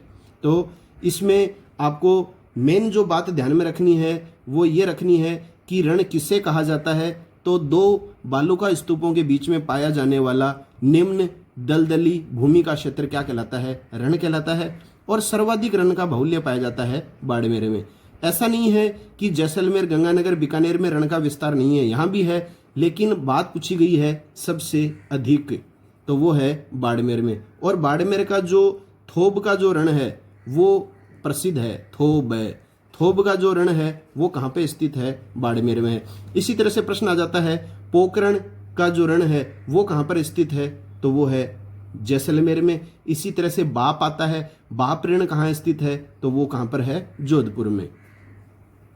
तो इसमें आपको मेन जो बात ध्यान में रखनी है वो ये रखनी है कि रण किसे कहा जाता है, तो 2 बालू का स्तूपों के बीच में पाया जाने वाला निम्न दलदली भूमि का क्षेत्र क्या कहलाता है, रण कहलाता है। और सर्वाधिक रण का बाहुल्य पाया जाता है बाड़मेर में। ऐसा नहीं है कि जैसलमेर, गंगानगर, बीकानेर में रण का विस्तार नहीं है, यहाँ भी है, लेकिन बात पूछी गई है सबसे अधिक, तो वो है बाड़मेर में। और बाड़मेर का जो थोब का जो रण है वो प्रसिद्ध है, थोब का जो रण है वो कहाँ पे स्थित है, बाड़मेर में है। इसी तरह से प्रश्न आ जाता है पोकरण का जो रण है वो कहाँ पर स्थित है, तो वो है जैसलमेर में। इसी तरह से बाप आता है, बाप ऋण कहाँ स्थित है, तो वो कहाँ पर है, जोधपुर में।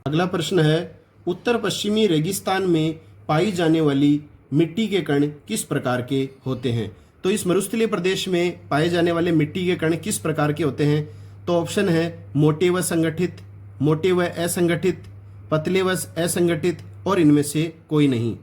अगला प्रश्न है, उत्तर पश्चिमी रेगिस्तान में पाई जाने वाली मिट्टी के कण किस प्रकार के होते हैं। तो इस मरुस्थलीय प्रदेश में पाए जाने वाले मिट्टी के कण किस प्रकार के होते हैं, तो ऑप्शन है मोटे व संगठित, मोटे व असंगठित, पतले व असंगठित, और इनमें से कोई नहीं।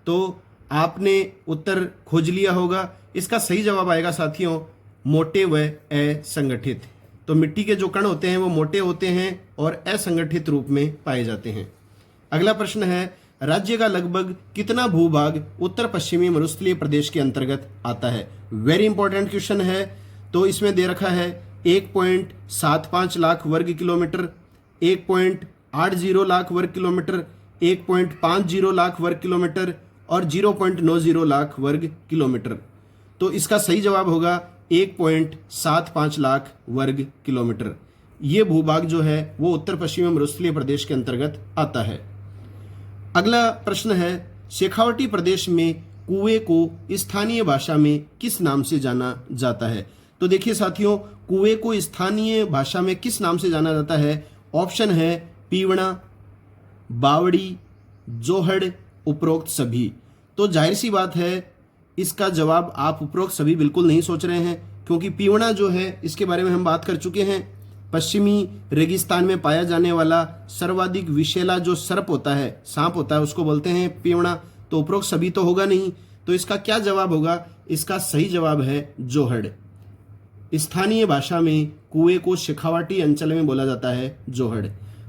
तो आपने उत्तर खोज लिया होगा। इसका सही जवाब आएगा साथियों मोटे व असंगठित। तो मिट्टी के जो कण होते हैं वो मोटे होते हैं और असंगठित रूप में पाए जाते हैं। अगला प्रश्न है, राज्य का लगभग कितना भूभाग उत्तर पश्चिमी मरुस्थलीय प्रदेश के अंतर्गत आता है। वेरी इंपॉर्टेंट क्वेश्चन है। तो इसमें दे रखा है 1.75 लाख वर्ग किलोमीटर, 1.80 लाख वर्ग किलोमीटर, 1.50 लाख वर्ग किलोमीटर और 0.90 लाख वर्ग किलोमीटर। तो इसका सही जवाब होगा 1.75 लाख वर्ग किलोमीटर। ये भूभाग जो है वो उत्तर पश्चिमी मरुस्थलीय प्रदेश के अंतर्गत आता है। अगला प्रश्न है, शेखावटी प्रदेश में कुएं को स्थानीय भाषा में किस नाम से जाना जाता है। तो देखिए साथियों, कुएं को स्थानीय भाषा में किस नाम से जाना जाता है। ऑप्शन है पीवणा, बावड़ी, जोहड़, उपरोक्त सभी। तो जाहिर सी बात है इसका जवाब आप उपरोक्त सभी बिल्कुल नहीं सोच रहे हैं, क्योंकि पीवणा जो है इसके बारे में हम बात कर चुके हैं। पश्चिमी रेगिस्तान में पाया जाने वाला सर्वाधिक विषैला जो सर्प होता है, सांप होता है, उसको बोलते हैं पीवणा। तो उपरोक्त सभी तो होगा नहीं, तो इसका क्या जवाब होगा, इसका सही जवाब है जोहड़। स्थानीय भाषा में कुएं को शेखावाटी अंचल में बोला जाता है जोहड़।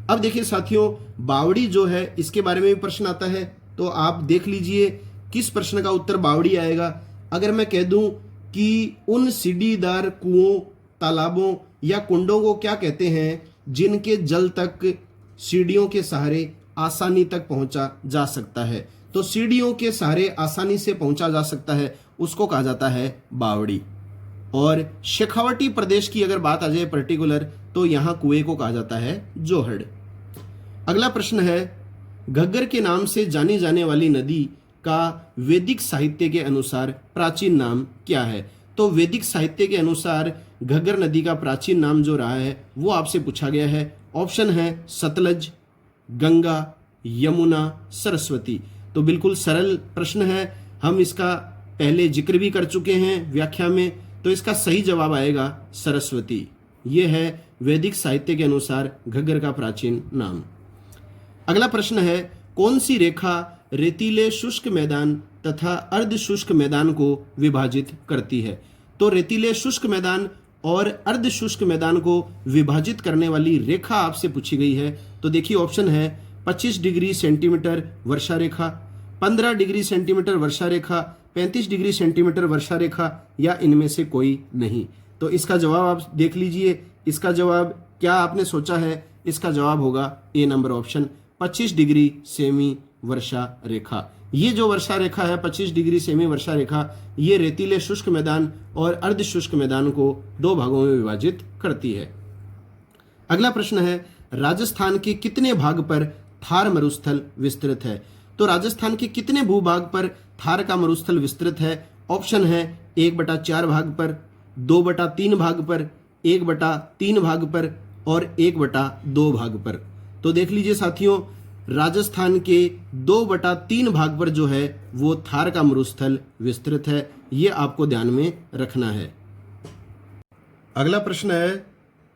अब देखिए साथियों, बावड़ी जो है इसके बारे में भी प्रश्न आता है, तो आप देख लीजिए किस प्रश्न का उत्तर बावड़ी आएगा। अगर मैं कह दूं कि उन सीढ़ीदार कुओं, तालाबों या कुंडों को क्या कहते हैं जिनके जल तक सीढ़ियों के सहारे आसानी तक पहुंचा जा सकता है, तो सीढ़ियों के सहारे आसानी से पहुंचा जा सकता है, उसको कहा जाता है बावड़ी। और शेखावटी प्रदेश की अगर बात आ जाए पर्टिकुलर, तो यहां कुएं को कहा जाता है जोहड़। अगला प्रश्न है, घग्गर के नाम से जानी जाने वाली नदी का वैदिक साहित्य के अनुसार प्राचीन नाम क्या है? तो वैदिक साहित्य के अनुसार घग्गर नदी का प्राचीन नाम जो रहा है वो आपसे पूछा गया है। ऑप्शन है सतलज, गंगा, यमुना, सरस्वती। तो बिल्कुल सरल प्रश्न है, हम इसका पहले जिक्र भी कर चुके हैं व्याख्या में। तो इसका सही जवाब आएगा सरस्वती। ये है वैदिक साहित्य के अनुसार घग्गर का प्राचीन नाम। अगला प्रश्न है, कौन सी रेखा रेतीले शुष्क मैदान तथा अर्ध शुष्क मैदान को विभाजित करती है? तो रेतीले शुष्क मैदान और अर्ध शुष्क मैदान को विभाजित करने वाली रेखा आपसे पूछी गई है। तो देखिए ऑप्शन है 25 डिग्री सेंटीमीटर वर्षा रेखा, 15 डिग्री सेंटीमीटर वर्षा रेखा, 35 डिग्री सेंटीमीटर वर्षा रेखा, या इनमें से कोई नहीं। तो इसका जवाब आप देख लीजिए। इसका जवाब क्या आपने सोचा है? इसका जवाब होगा ए नंबर ऑप्शन, 25 डिग्री सेमी वर्षा रेखा। ये जो वर्षा रेखा है 25 डिग्री सेमी वर्षा रेखा, ये रेतीले शुष्क मैदान और अर्ध शुष्क मैदान को दो भागों में विभाजित करती है। अगला प्रश्न है, राजस्थान के कितने भाग पर थार मरुस्थल विस्तृत है? तो राजस्थान के कितने भूभाग पर थार का मरुस्थल विस्तृत है? ऑप्शन है 1/4 भाग पर, 2/3 भाग पर, 1/3 भाग पर और 1/2 भाग पर। तो देख लीजिए साथियों, राजस्थान के 2/3 भाग पर जो है वो थार का मरुस्थल विस्तृत है। ये आपको ध्यान में रखना है। अगला प्रश्न है,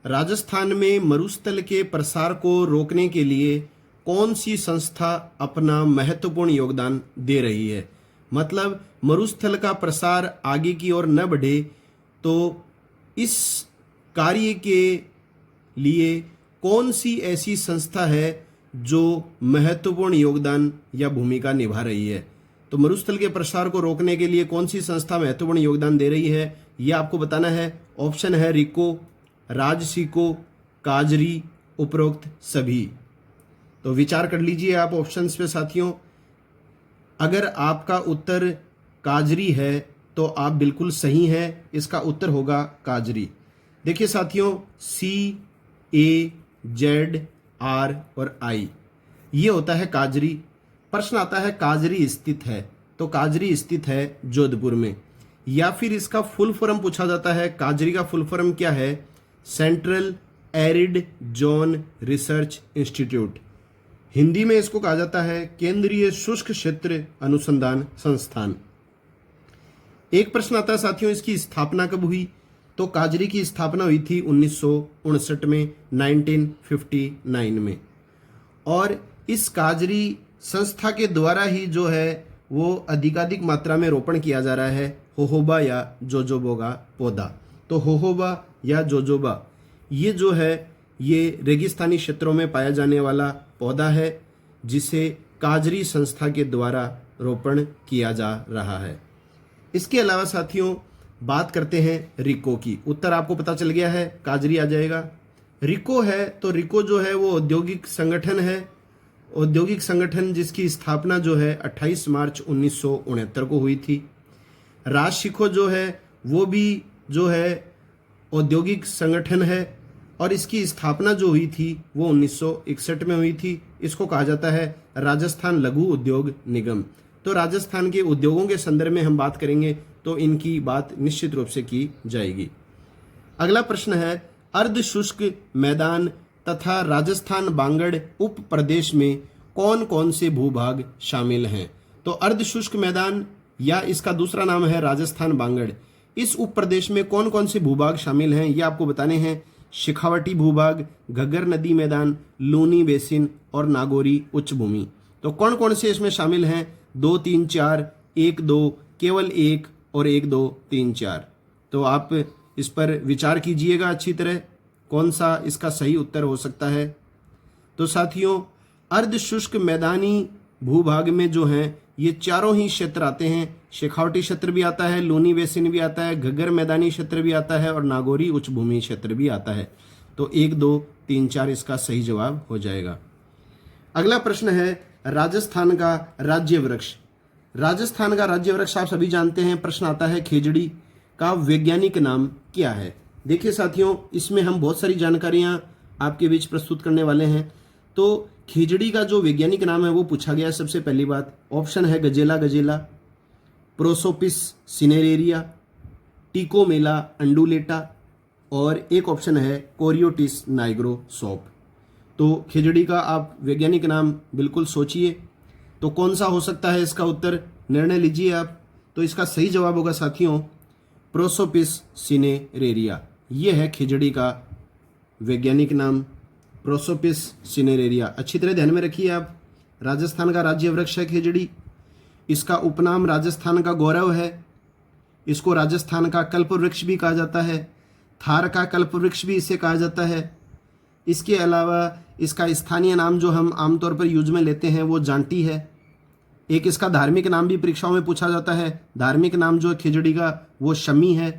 राजस्थान में मरुस्थल के प्रसार को रोकने के लिए कौन सी संस्था अपना महत्वपूर्ण योगदान दे रही है? मतलब मरुस्थल का प्रसार आगे की ओर न बढ़े, तो इस कार्य के लिए कौन सी ऐसी संस्था है जो महत्वपूर्ण योगदान या भूमिका निभा रही है? तो मरुस्थल के प्रसार को रोकने के लिए कौन सी संस्था महत्वपूर्ण योगदान दे रही है, यह आपको बताना है। ऑप्शन है रिको, राजसिको, काजरी, उपरोक्त सभी। तो विचार कर लीजिए आप ऑप्शंस पे साथियों। अगर आपका उत्तर काजरी है तो आप बिल्कुल सही हैं, इसका उत्तर होगा काजरी। देखिए साथियों, CAZR और I ये होता है काजरी। प्रश्न आता है काजरी स्थित है, तो काजरी स्थित है जोधपुर में। या फिर इसका फुल फॉर्म पूछा जाता है, काजरी का फुल फॉर्म क्या है? Central arid zone research institute. Hindi में इसको कहा जाता है केंद्रीय शुष्क क्षेत्र अनुसंधान संस्थान। एक प्रश्न आता है साथियों, इसकी स्थापना कब हुई? तो काजरी की स्थापना हुई थी 1959 में, 1959 में। और इस काजरी संस्था के द्वारा ही जो है वो अधिकाधिक मात्रा में रोपण किया जा रहा है होहोबा या जोजोबा का पौधा। तो होहोबा या जोजोबा ये जो है ये रेगिस्तानी क्षेत्रों में पाया जाने वाला पौधा है, जिसे काजरी संस्था के द्वारा रोपण किया जा रहा है। इसके अलावा साथियों बात करते हैं रिको की। उत्तर आपको पता चल गया है, काजरी आ जाएगा। रिको है तो रिको जो है वो औद्योगिक संगठन है, औद्योगिक संगठन जिसकी स्थापना जो है 28 मार्च 1969 को हुई थी। राजशिखो जो है वो भी जो है औद्योगिक संगठन है और इसकी स्थापना जो हुई थी वो 1961 में हुई थी। इसको कहा जाता है राजस्थान लघु उद्योग निगम। तो राजस्थान के उद्योगों के संदर्भ में हम बात करेंगे तो इनकी बात निश्चित रूप से की जाएगी। अगला प्रश्न है, अर्ध शुष्क मैदान तथा राजस्थान बांगड़ उप प्रदेश में कौन कौन से भूभाग शामिल हैं? तो अर्ध शुष्क मैदान या इसका दूसरा नाम है राजस्थान बांगड़, इस उप प्रदेश में कौन कौन से भूभाग शामिल हैं ये आपको बताने हैं। शेखावटी भूभाग, घग्गर नदी मैदान, लूनी बेसिन और नागौरी उच्च भूमि। तो कौन कौन से इसमें शामिल हैं? 2, 3, 4, 1, 2, केवल 1 और 1, 2, 3, 4। तो आप इस पर विचार कीजिएगा अच्छी तरह, कौन सा इसका सही उत्तर हो सकता है। तो साथियों अर्ध शुष्क मैदानी भूभाग में जो हैं ये चारों ही क्षेत्र आते हैं। शेखावटी क्षेत्र भी आता है, लूनी बेसिन भी आता है, घग्गर मैदानी क्षेत्र भी आता है और नागौरी उच्च भूमि क्षेत्र भी आता है। तो 1, 2, 3, 4 इसका सही जवाब हो जाएगा। अगला प्रश्न है, राजस्थान का राज्य वृक्ष। राजस्थान का राज्य वृक्ष आप सभी जानते हैं। प्रश्न आता है खेजड़ी का वैज्ञानिक नाम क्या है? देखिए साथियों इसमें हम बहुत सारी जानकारियां आपके बीच प्रस्तुत करने वाले हैं। तो खिजड़ी का जो वैज्ञानिक नाम है वो पूछा गया है सबसे पहली बात। ऑप्शन है गजेला गजेला, प्रोसोपिस सिनेरेरिया, टिकोमेला अंडुलेटा और एक ऑप्शन है कोरियोटिस नाइग्रोसोप। तो खिजड़ी का आप वैज्ञानिक नाम बिल्कुल सोचिए, तो कौन सा हो सकता है इसका उत्तर, निर्णय लीजिए आप। तो इसका सही जवाब होगा साथियों प्रोसोपिस सिनेरेरिया। ये है खिजड़ी का वैज्ञानिक नाम प्रोसोपिस सिनेरेरिया। अच्छी तरह ध्यान में रखिए आप। राजस्थान का राज्य वृक्ष है खिजड़ी। इसका उपनाम राजस्थान का गौरव है। इसको राजस्थान का कल्प वृक्ष भी कहा जाता है, थार का कल्प वृक्ष भी इसे कहा जाता है। इसके अलावा इसका स्थानीय नाम जो हम आमतौर पर यूज में लेते हैं वो जांटी है। एक इसका धार्मिक नाम भी परीक्षाओं में पूछा जाता है। धार्मिक नाम जो है खिजड़ी का वो शमी है।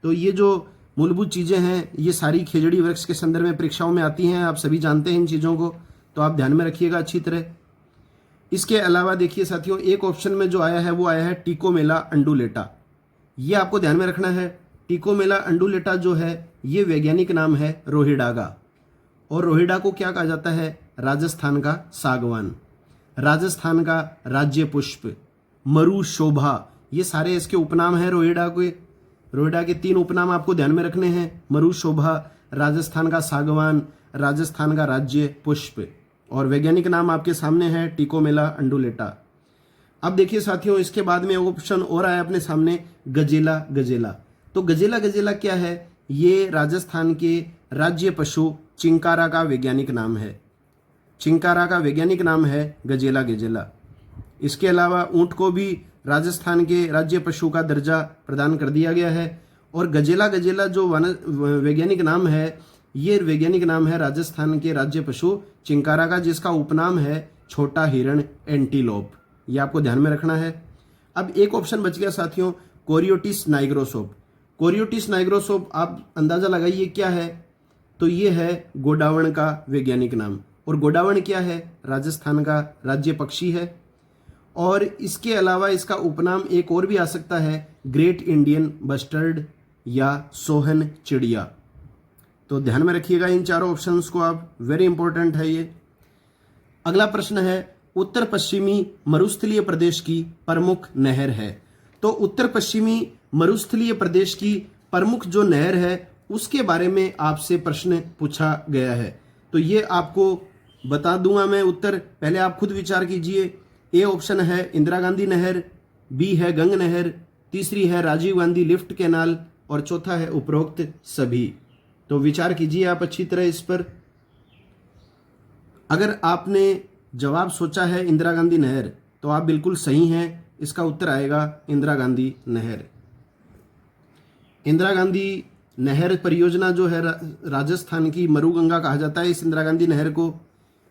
तो ये जो मूलभूत चीज़ें हैं ये सारी खिजड़ी वृक्ष के संदर्भ में परीक्षाओं में आती हैं। आप सभी जानते हैं इन चीज़ों को, तो आप ध्यान में रखिएगा अच्छी तरह। इसके अलावा देखिए साथियों, एक ऑप्शन में जो आया है वो आया है टिकोमेला अंडुलेटा। ये आपको ध्यान में रखना है। टिकोमेला अंडुलेटा जो है ये वैज्ञानिक नाम है रोहिडागा, और रोहिडा को क्या कहा जाता है, राजस्थान का सागवान, राजस्थान का राज्य पुष्प, मरु शोभा, ये सारे इसके उपनाम हैं रोहिडा के। रोहिडा के 3 उपनाम आपको ध्यान में रखने हैं, मरु शोभा, राजस्थान का सागवान, राजस्थान का राज्य पुष्प, और वैज्ञानिक नाम आपके सामने है टिकोमेला अंडुलेटा। अब देखिए साथियों, इसके बाद में ऑप्शन और आया अपने सामने गजेला गजेला। तो गजेला गजेला क्या है, ये राजस्थान के राज्य पशु चिंकारा का वैज्ञानिक नाम है। चिंकारा का वैज्ञानिक नाम है गजेला गजेला। इसके अलावा ऊंट को भी राजस्थान के राज्य पशु का दर्जा प्रदान कर दिया गया है। और गजेला गजेला जो वैज्ञानिक नाम है, ये वैज्ञानिक नाम है राजस्थान के राज्य पशु चिंकारा का, जिसका उपनाम है छोटा हिरण एंटीलोप। ये आपको ध्यान में रखना है। अब एक ऑप्शन बच गया साथियों, कोरियोटिस नाइग्रोसोप। कोरियोटिस नाइग्रोसोप आप अंदाजा लगाइए क्या है, तो ये है गोडावण का वैज्ञानिक नाम। और गोडावण क्या है, राजस्थान का राज्य पक्षी है। और इसके अलावा इसका उपनाम एक और भी आ सकता है, ग्रेट इंडियन बस्टर्ड या सोहन चिड़िया। तो ध्यान में रखिएगा इन चारों ऑप्शंस को आप, वेरी इंपॉर्टेंट है ये। अगला प्रश्न है, उत्तर पश्चिमी मरुस्थलीय प्रदेश की प्रमुख नहर है। तो उत्तर पश्चिमी मरुस्थलीय प्रदेश की प्रमुख जो नहर है उसके बारे में आपसे प्रश्न पूछा गया है। तो ये आपको बता दूंगा मैं उत्तर, पहले आप खुद विचार कीजिए। ए ऑप्शन है इंदिरा गांधी नहर, बी है गंग नहर, तीसरी है राजीव गांधी लिफ्ट कैनाल, और चौथा है उपरोक्त सभी। तो विचार कीजिए आप अच्छी तरह इस पर। अगर आपने जवाब सोचा है इंदिरा गांधी नहर तो आप बिल्कुल सही हैं। इसका उत्तर आएगा इंदिरा गांधी नहर। इंदिरा गांधी नहर परियोजना जो है राजस्थान की मरुगंगा कहा जाता है। इस इंदिरा गांधी नहर को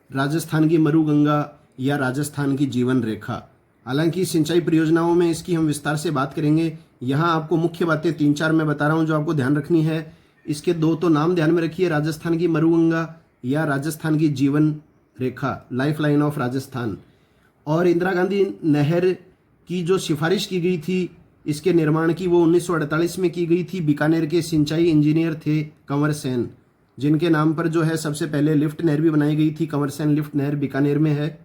राजस्थान की मरुगंगा या राजस्थान की जीवन रेखा। हालांकि सिंचाई परियोजनाओं में इसकी हम विस्तार से बात करेंगे। यहाँ आपको मुख्य बातें 3-4 मैं बता रहा हूँ जो आपको ध्यान रखनी है। इसके 2 तो नाम ध्यान में रखिए, राजस्थान की मरुगंगा या राजस्थान की जीवन रेखा, लाइफ लाइन ऑफ राजस्थान। और इंदिरा गांधी नहर की जो सिफारिश की गई थी इसके निर्माण की, वो 1948 में की गई थी। बीकानेर के सिंचाई इंजीनियर थे कंवर सेन, जिनके नाम पर जो है सबसे पहले लिफ्ट नहर भी बनाई गई थी। कंवर सेन लिफ्ट नहर बीकानेर में है।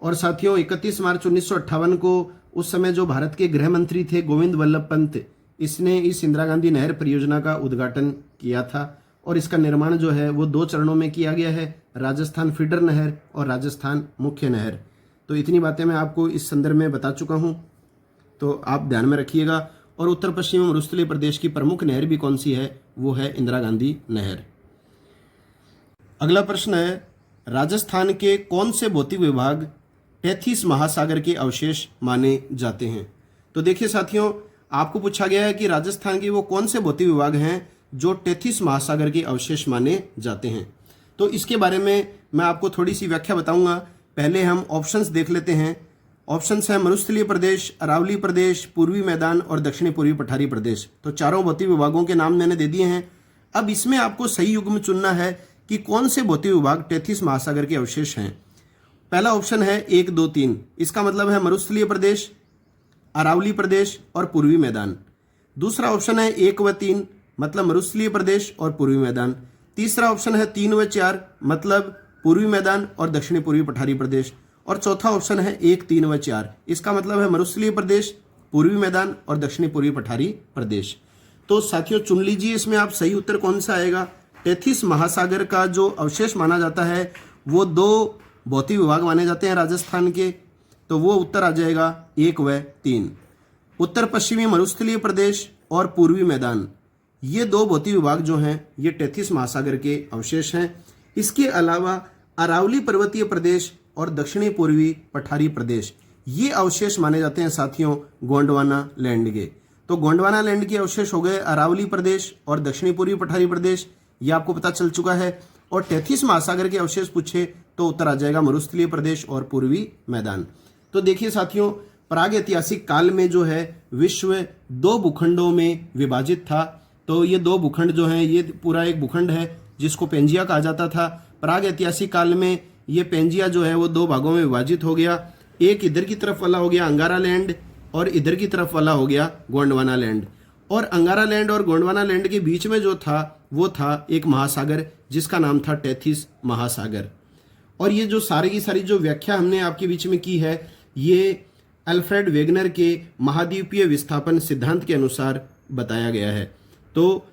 और साथियों 31 मार्च 1958 को उस समय जो भारत के गृह मंत्री थे गोविंद वल्लभ पंत, इसने इस इंदिरा गांधी नहर परियोजना का उद्घाटन किया था। और इसका निर्माण जो है वो 2 चरणों में किया गया है, राजस्थान फीडर नहर और राजस्थान मुख्य नहर। तो इतनी बातें मैं आपको इस संदर्भ में बता चुका हूँ, तो आप ध्यान में रखिएगा। और उत्तर पश्चिम मरुस्थलीय प्रदेश की प्रमुख नहर भी कौन सी है, वो है इंदिरा गांधी नहर। अगला प्रश्न है, राजस्थान के कौन से भौतिक विभाग टेथिस महासागर के अवशेष माने जाते हैं। तो देखिए साथियों, आपको पूछा गया है कि राजस्थान के वो कौन से भौतिक विभाग हैं जो टेथिस महासागर के अवशेष माने जाते हैं। तो इसके बारे में मैं आपको थोड़ी सी व्याख्या बताऊंगा। पहले हम ऑप्शंस देख लेते हैं। ऑप्शंस है मरुस्थलीय प्रदेश, अरावली प्रदेश, पूर्वी मैदान और दक्षिणी पूर्वी पठारी प्रदेश। तो चारों भौतिक विभागों के नाम मैंने दे दिए हैं। अब इसमें आपको सही युग्म चुनना है कि कौन से भौतिक विभाग टेथिस महासागर के अवशेष हैं। पहला ऑप्शन है 1, 2, 3। इसका मतलब है मरुस्थलीय प्रदेश, अरावली प्रदेश और पूर्वी मैदान। दूसरा ऑप्शन है 1 व 3, मतलब मरुस्थलीय प्रदेश और पूर्वी मैदान। तीसरा ऑप्शन है 3 व 4, मतलब पूर्वी मैदान और दक्षिणी पूर्वी पठारी प्रदेश। और चौथा ऑप्शन है 1, 3 व 4। इसका मतलब है मरुस्थलीय प्रदेश, पूर्वी मैदान और दक्षिणी पूर्वी पठारी प्रदेश। तो साथियों चुन लीजिए इसमें आप सही उत्तर कौन सा आएगा। टेथिस महासागर का जो अवशेष माना जाता है वो 2 भौतिक विभाग माने जाते हैं राजस्थान के, तो वो उत्तर आ जाएगा 1 व 3। उत्तर पश्चिमी मरुस्थलीय प्रदेश और पूर्वी मैदान, ये 2 भौतिक विभाग जो हैं ये टेथिस महासागर के अवशेष हैं। इसके अलावा अरावली पर्वतीय प्रदेश और दक्षिणी पूर्वी पठारी प्रदेश, ये अवशेष माने जाते हैं साथियों गोंडवाना लैंड के। तो गोंडवाना लैंड के अवशेष हो गए अरावली प्रदेश और दक्षिणी पूर्वी पठारी प्रदेश, ये आपको पता चल चुका है। और टेथिस महासागर के अवशेष पूछे तो उत्तर आ जाएगा मरुस्थलीय प्रदेश और पूर्वी मैदान। तो देखिए साथियों, प्राग ऐतिहासिक काल में जो है विश्व 2 भूखंडों में विभाजित था। तो ये 2 भूखंड जो हैं, ये पूरा एक भूखंड है जिसको पेंजिया कहा जाता था। प्राग ऐतिहासिक काल में ये पेंजिया जो है वो 2 भागों में विभाजित हो गया। एक इधर की तरफ वाला हो गया अंगारा लैंड और इधर की तरफ वाला हो गया गोंडवाना लैंड। और अंगारा लैंड और गोंडवाना लैंड के बीच में जो था वो था एक महासागर जिसका नाम था टेथिस महासागर। और ये जो सारी की सारी जो व्याख्या हमने आपके बीच में की है ये अल्फ्रेड वेगनर के महाद्वीपीय विस्थापन सिद्धांत के अनुसार बताया गया है। तो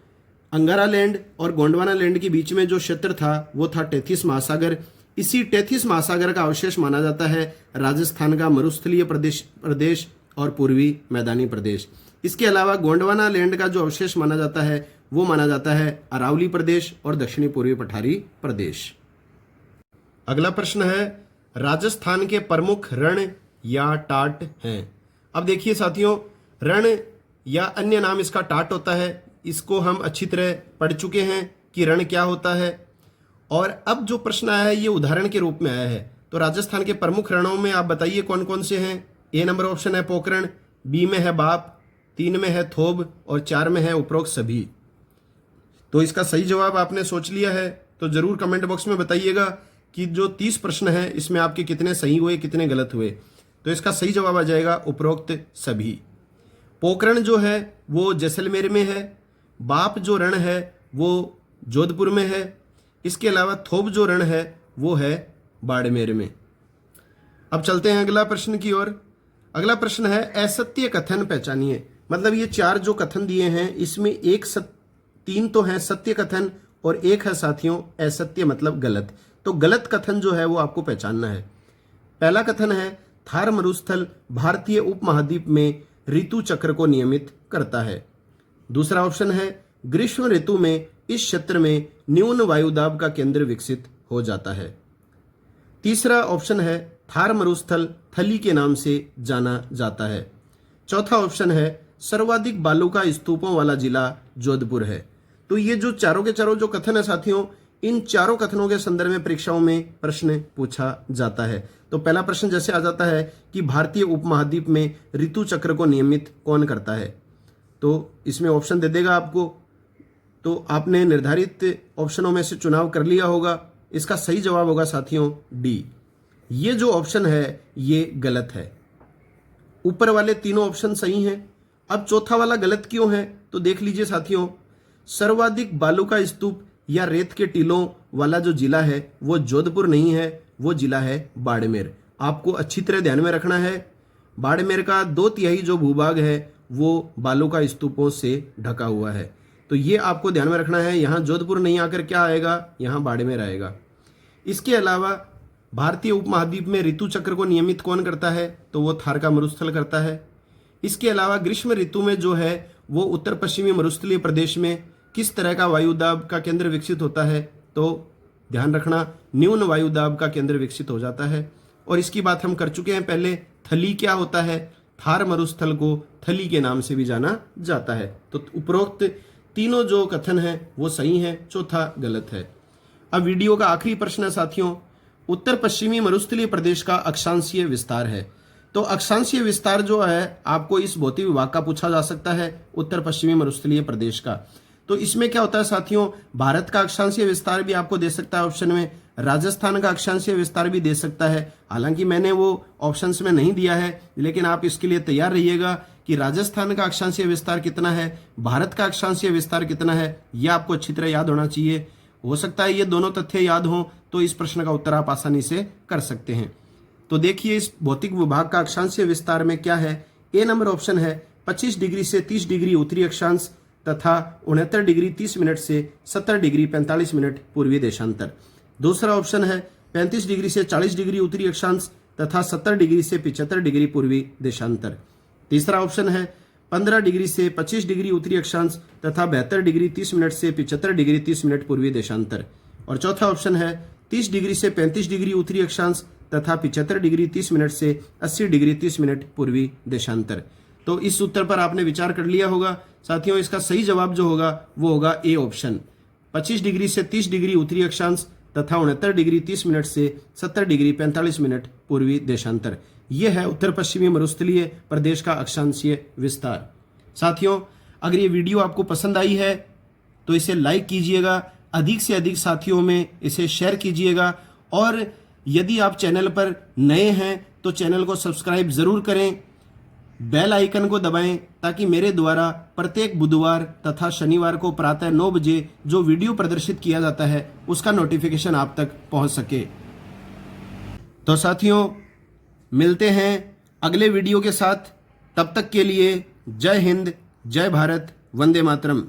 अंगारा लैंड और गोंडवाना लैंड के बीच में जो क्षेत्र था वो था टेथिस महासागर। इसी टेथिस महासागर का अवशेष माना जाता है राजस्थान का मरुस्थलीय प्रदेश और पूर्वी मैदानी प्रदेश। इसके अलावा गोंडवाना लैंड का जो अवशेष माना जाता है वो माना जाता है अरावली प्रदेश और दक्षिणी पूर्वी पठारी प्रदेश। अगला प्रश्न है राजस्थान के प्रमुख रण या टाट हैं। अब देखिए साथियों, रण या अन्य नाम इसका टाट होता है। इसको हम अच्छी तरह पढ़ चुके हैं कि रण क्या होता है। और अब जो प्रश्न आया है ये उदाहरण के रूप में आया है। तो राजस्थान के प्रमुख रणों में आप बताइए कौन कौन से हैं। ए नंबर ऑप्शन है पोखरण, बी में है बाप, 3 में है थोब और 4 में है उपरोक्त सभी। तो इसका सही जवाब आपने सोच लिया है तो जरूर कमेंट बॉक्स में बताइएगा कि जो 30 प्रश्न है इसमें आपके कितने सही हुए कितने गलत हुए। तो इसका सही जवाब आ जाएगा उपरोक्त सभी। पोखरण जो है वो जैसलमेर में है, बाप जो रण है वो जोधपुर में है, इसके अलावा थोब जो रण है वो है बाड़मेर में। अब चलते हैं अगला प्रश्न की ओर। अगला प्रश्न है असत्य कथन पहचानिए। मतलब ये 4 जो कथन दिए हैं इसमें 3 तो हैं सत्य कथन और 1 है साथियों असत्य मतलब गलत। तो गलत कथन जो है वो आपको पहचानना है। पहला कथन है थार मरुस्थल भारतीय उपमहाद्वीप में ऋतु चक्र को नियमित करता है। दूसरा ऑप्शन है ग्रीष्म ऋतु में इस क्षेत्र में न्यून वायुदाब का केंद्र विकसित हो जाता है। तीसरा ऑप्शन है थार मरुस्थल थली के नाम से जाना जाता है। चौथा ऑप्शन है सर्वाधिक बालू का स्तूपों वाला जिला जोधपुर है। तो ये जो चारों के चारों जो कथन है साथियों, इन चारों कथनों के संदर्भ में परीक्षाओं में प्रश्न पूछा जाता है। तो पहला प्रश्न जैसे आ जाता है कि भारतीय उपमहाद्वीप में ऋतु चक्र को नियमित कौन करता है, तो इसमें ऑप्शन दे देगा आपको। तो आपने निर्धारित ऑप्शनों में से चुनाव कर लिया होगा। इसका सही जवाब होगा साथियों डी। ये जो ऑप्शन है ये गलत है। ऊपर वाले तीनों ऑप्शन सही हैं। अब चौथा वाला गलत क्यों है तो देख लीजिए साथियों, सर्वाधिक बालू का स्तूप या रेत के टीलों वाला जो जिला है वो जोधपुर नहीं है, वो जिला है बाड़मेर। आपको अच्छी तरह ध्यान में रखना है, बाड़मेर का 2/3 जो भूभाग है वो बालू का स्तूपों से ढका हुआ है। तो ये आपको ध्यान में रखना है। यहाँ जोधपुर नहीं आकर क्या आएगा, यहाँ बाड़मेर आएगा। इसके अलावा भारतीय उपमहाद्वीप में ऋतु चक्र को नियमित कौन करता है, तो वो थार का मरुस्थल करता है। इसके अलावा ग्रीष्म ऋतु में जो है वो उत्तर पश्चिमी मरुस्थलीय प्रदेश में किस तरह का वायुदाब का केंद्र विकसित होता है, तो ध्यान रखना न्यून वायुदाब का केंद्र विकसित हो जाता है। और इसकी बात हम कर चुके हैं पहले। थली क्या होता है, थार मरुस्थल को थली के नाम से भी जाना जाता है। तो उपरोक्त तीनों जो कथन है वो सही है, चौथा गलत है। अब वीडियो का आखिरी प्रश्न है साथियों, उत्तर पश्चिमी मरुस्थलीय प्रदेश का अक्षांशीय विस्तार है। तो अक्षांशीय विस्तार जो है आपको इस भौतिक विभाग का पूछा जा सकता है, उत्तर पश्चिमी मरुस्थलीय प्रदेश का। तो इसमें क्या होता है साथियों, भारत का अक्षांशीय विस्तार भी आपको दे सकता है ऑप्शन में, राजस्थान का अक्षांशीय विस्तार भी दे सकता है। हालांकि मैंने वो ऑप्शंस में नहीं दिया है, लेकिन आप इसके लिए तैयार रहिएगा कि राजस्थान का अक्षांशीय विस्तार कितना है, भारत का अक्षांशीय विस्तार कितना है, यह आपको अच्छी तरह याद होना चाहिए। हो सकता है ये दोनों तथ्य याद हों तो इस प्रश्न का उत्तर आप आसानी से कर सकते हैं। तो देखिए इस भौतिक विभाग का अक्षांशीय विस्तार में क्या है। ए नंबर ऑप्शन है 25 डिग्री से 30 डिग्री उत्तरी अक्षांश तथा 69 डिग्री 30 मिनट से 70 डिग्री 45 मिनट पूर्वी देशांतर। दूसरा ऑप्शन है 35 डिग्री से 40 डिग्री उत्तरी अक्षांश तथा 70 डिग्री से 75 डिग्री पूर्वी देशांतर। तीसरा ऑप्शन है 15 डिग्री से 25 डिग्री उत्तरी अक्षांश तथा 72 डिग्री 30 मिनट से 75 डिग्री 30 मिनट पूर्वी देशांतर। और चौथा ऑप्शन है 30 डिग्री से 35 डिग्री उत्तरी अक्षांश तथा 75 डिग्री 30 मिनट से 80 डिग्री 30 मिनट पूर्वी देशांतर। तो इस उत्तर पर आपने विचार कर लिया होगा साथियों। इसका सही जवाब जो होगा वो होगा ए ऑप्शन, 25 डिग्री से 30 डिग्री उत्तरी अक्षांश तथा 69 डिग्री 30 मिनट से 70 डिग्री 45 मिनट पूर्वी देशांतर। यह है उत्तर पश्चिमी मरुस्थलीय प्रदेश का अक्षांशीय विस्तार। साथियों, अगर ये वीडियो आपको पसंद आई है तो इसे लाइक कीजिएगा, अधिक से अधिक साथियों में इसे शेयर कीजिएगा और यदि आप चैनल पर नए हैं तो चैनल को सब्सक्राइब जरूर करें, बेल आइकन को दबाएं ताकि मेरे द्वारा प्रत्येक बुधवार तथा शनिवार को प्रातः 9 बजे जो वीडियो प्रदर्शित किया जाता है उसका नोटिफिकेशन आप तक पहुंच सके। तो साथियों, मिलते हैं अगले वीडियो के साथ। तब तक के लिए जय हिंद, जय भारत, वंदे मातरम।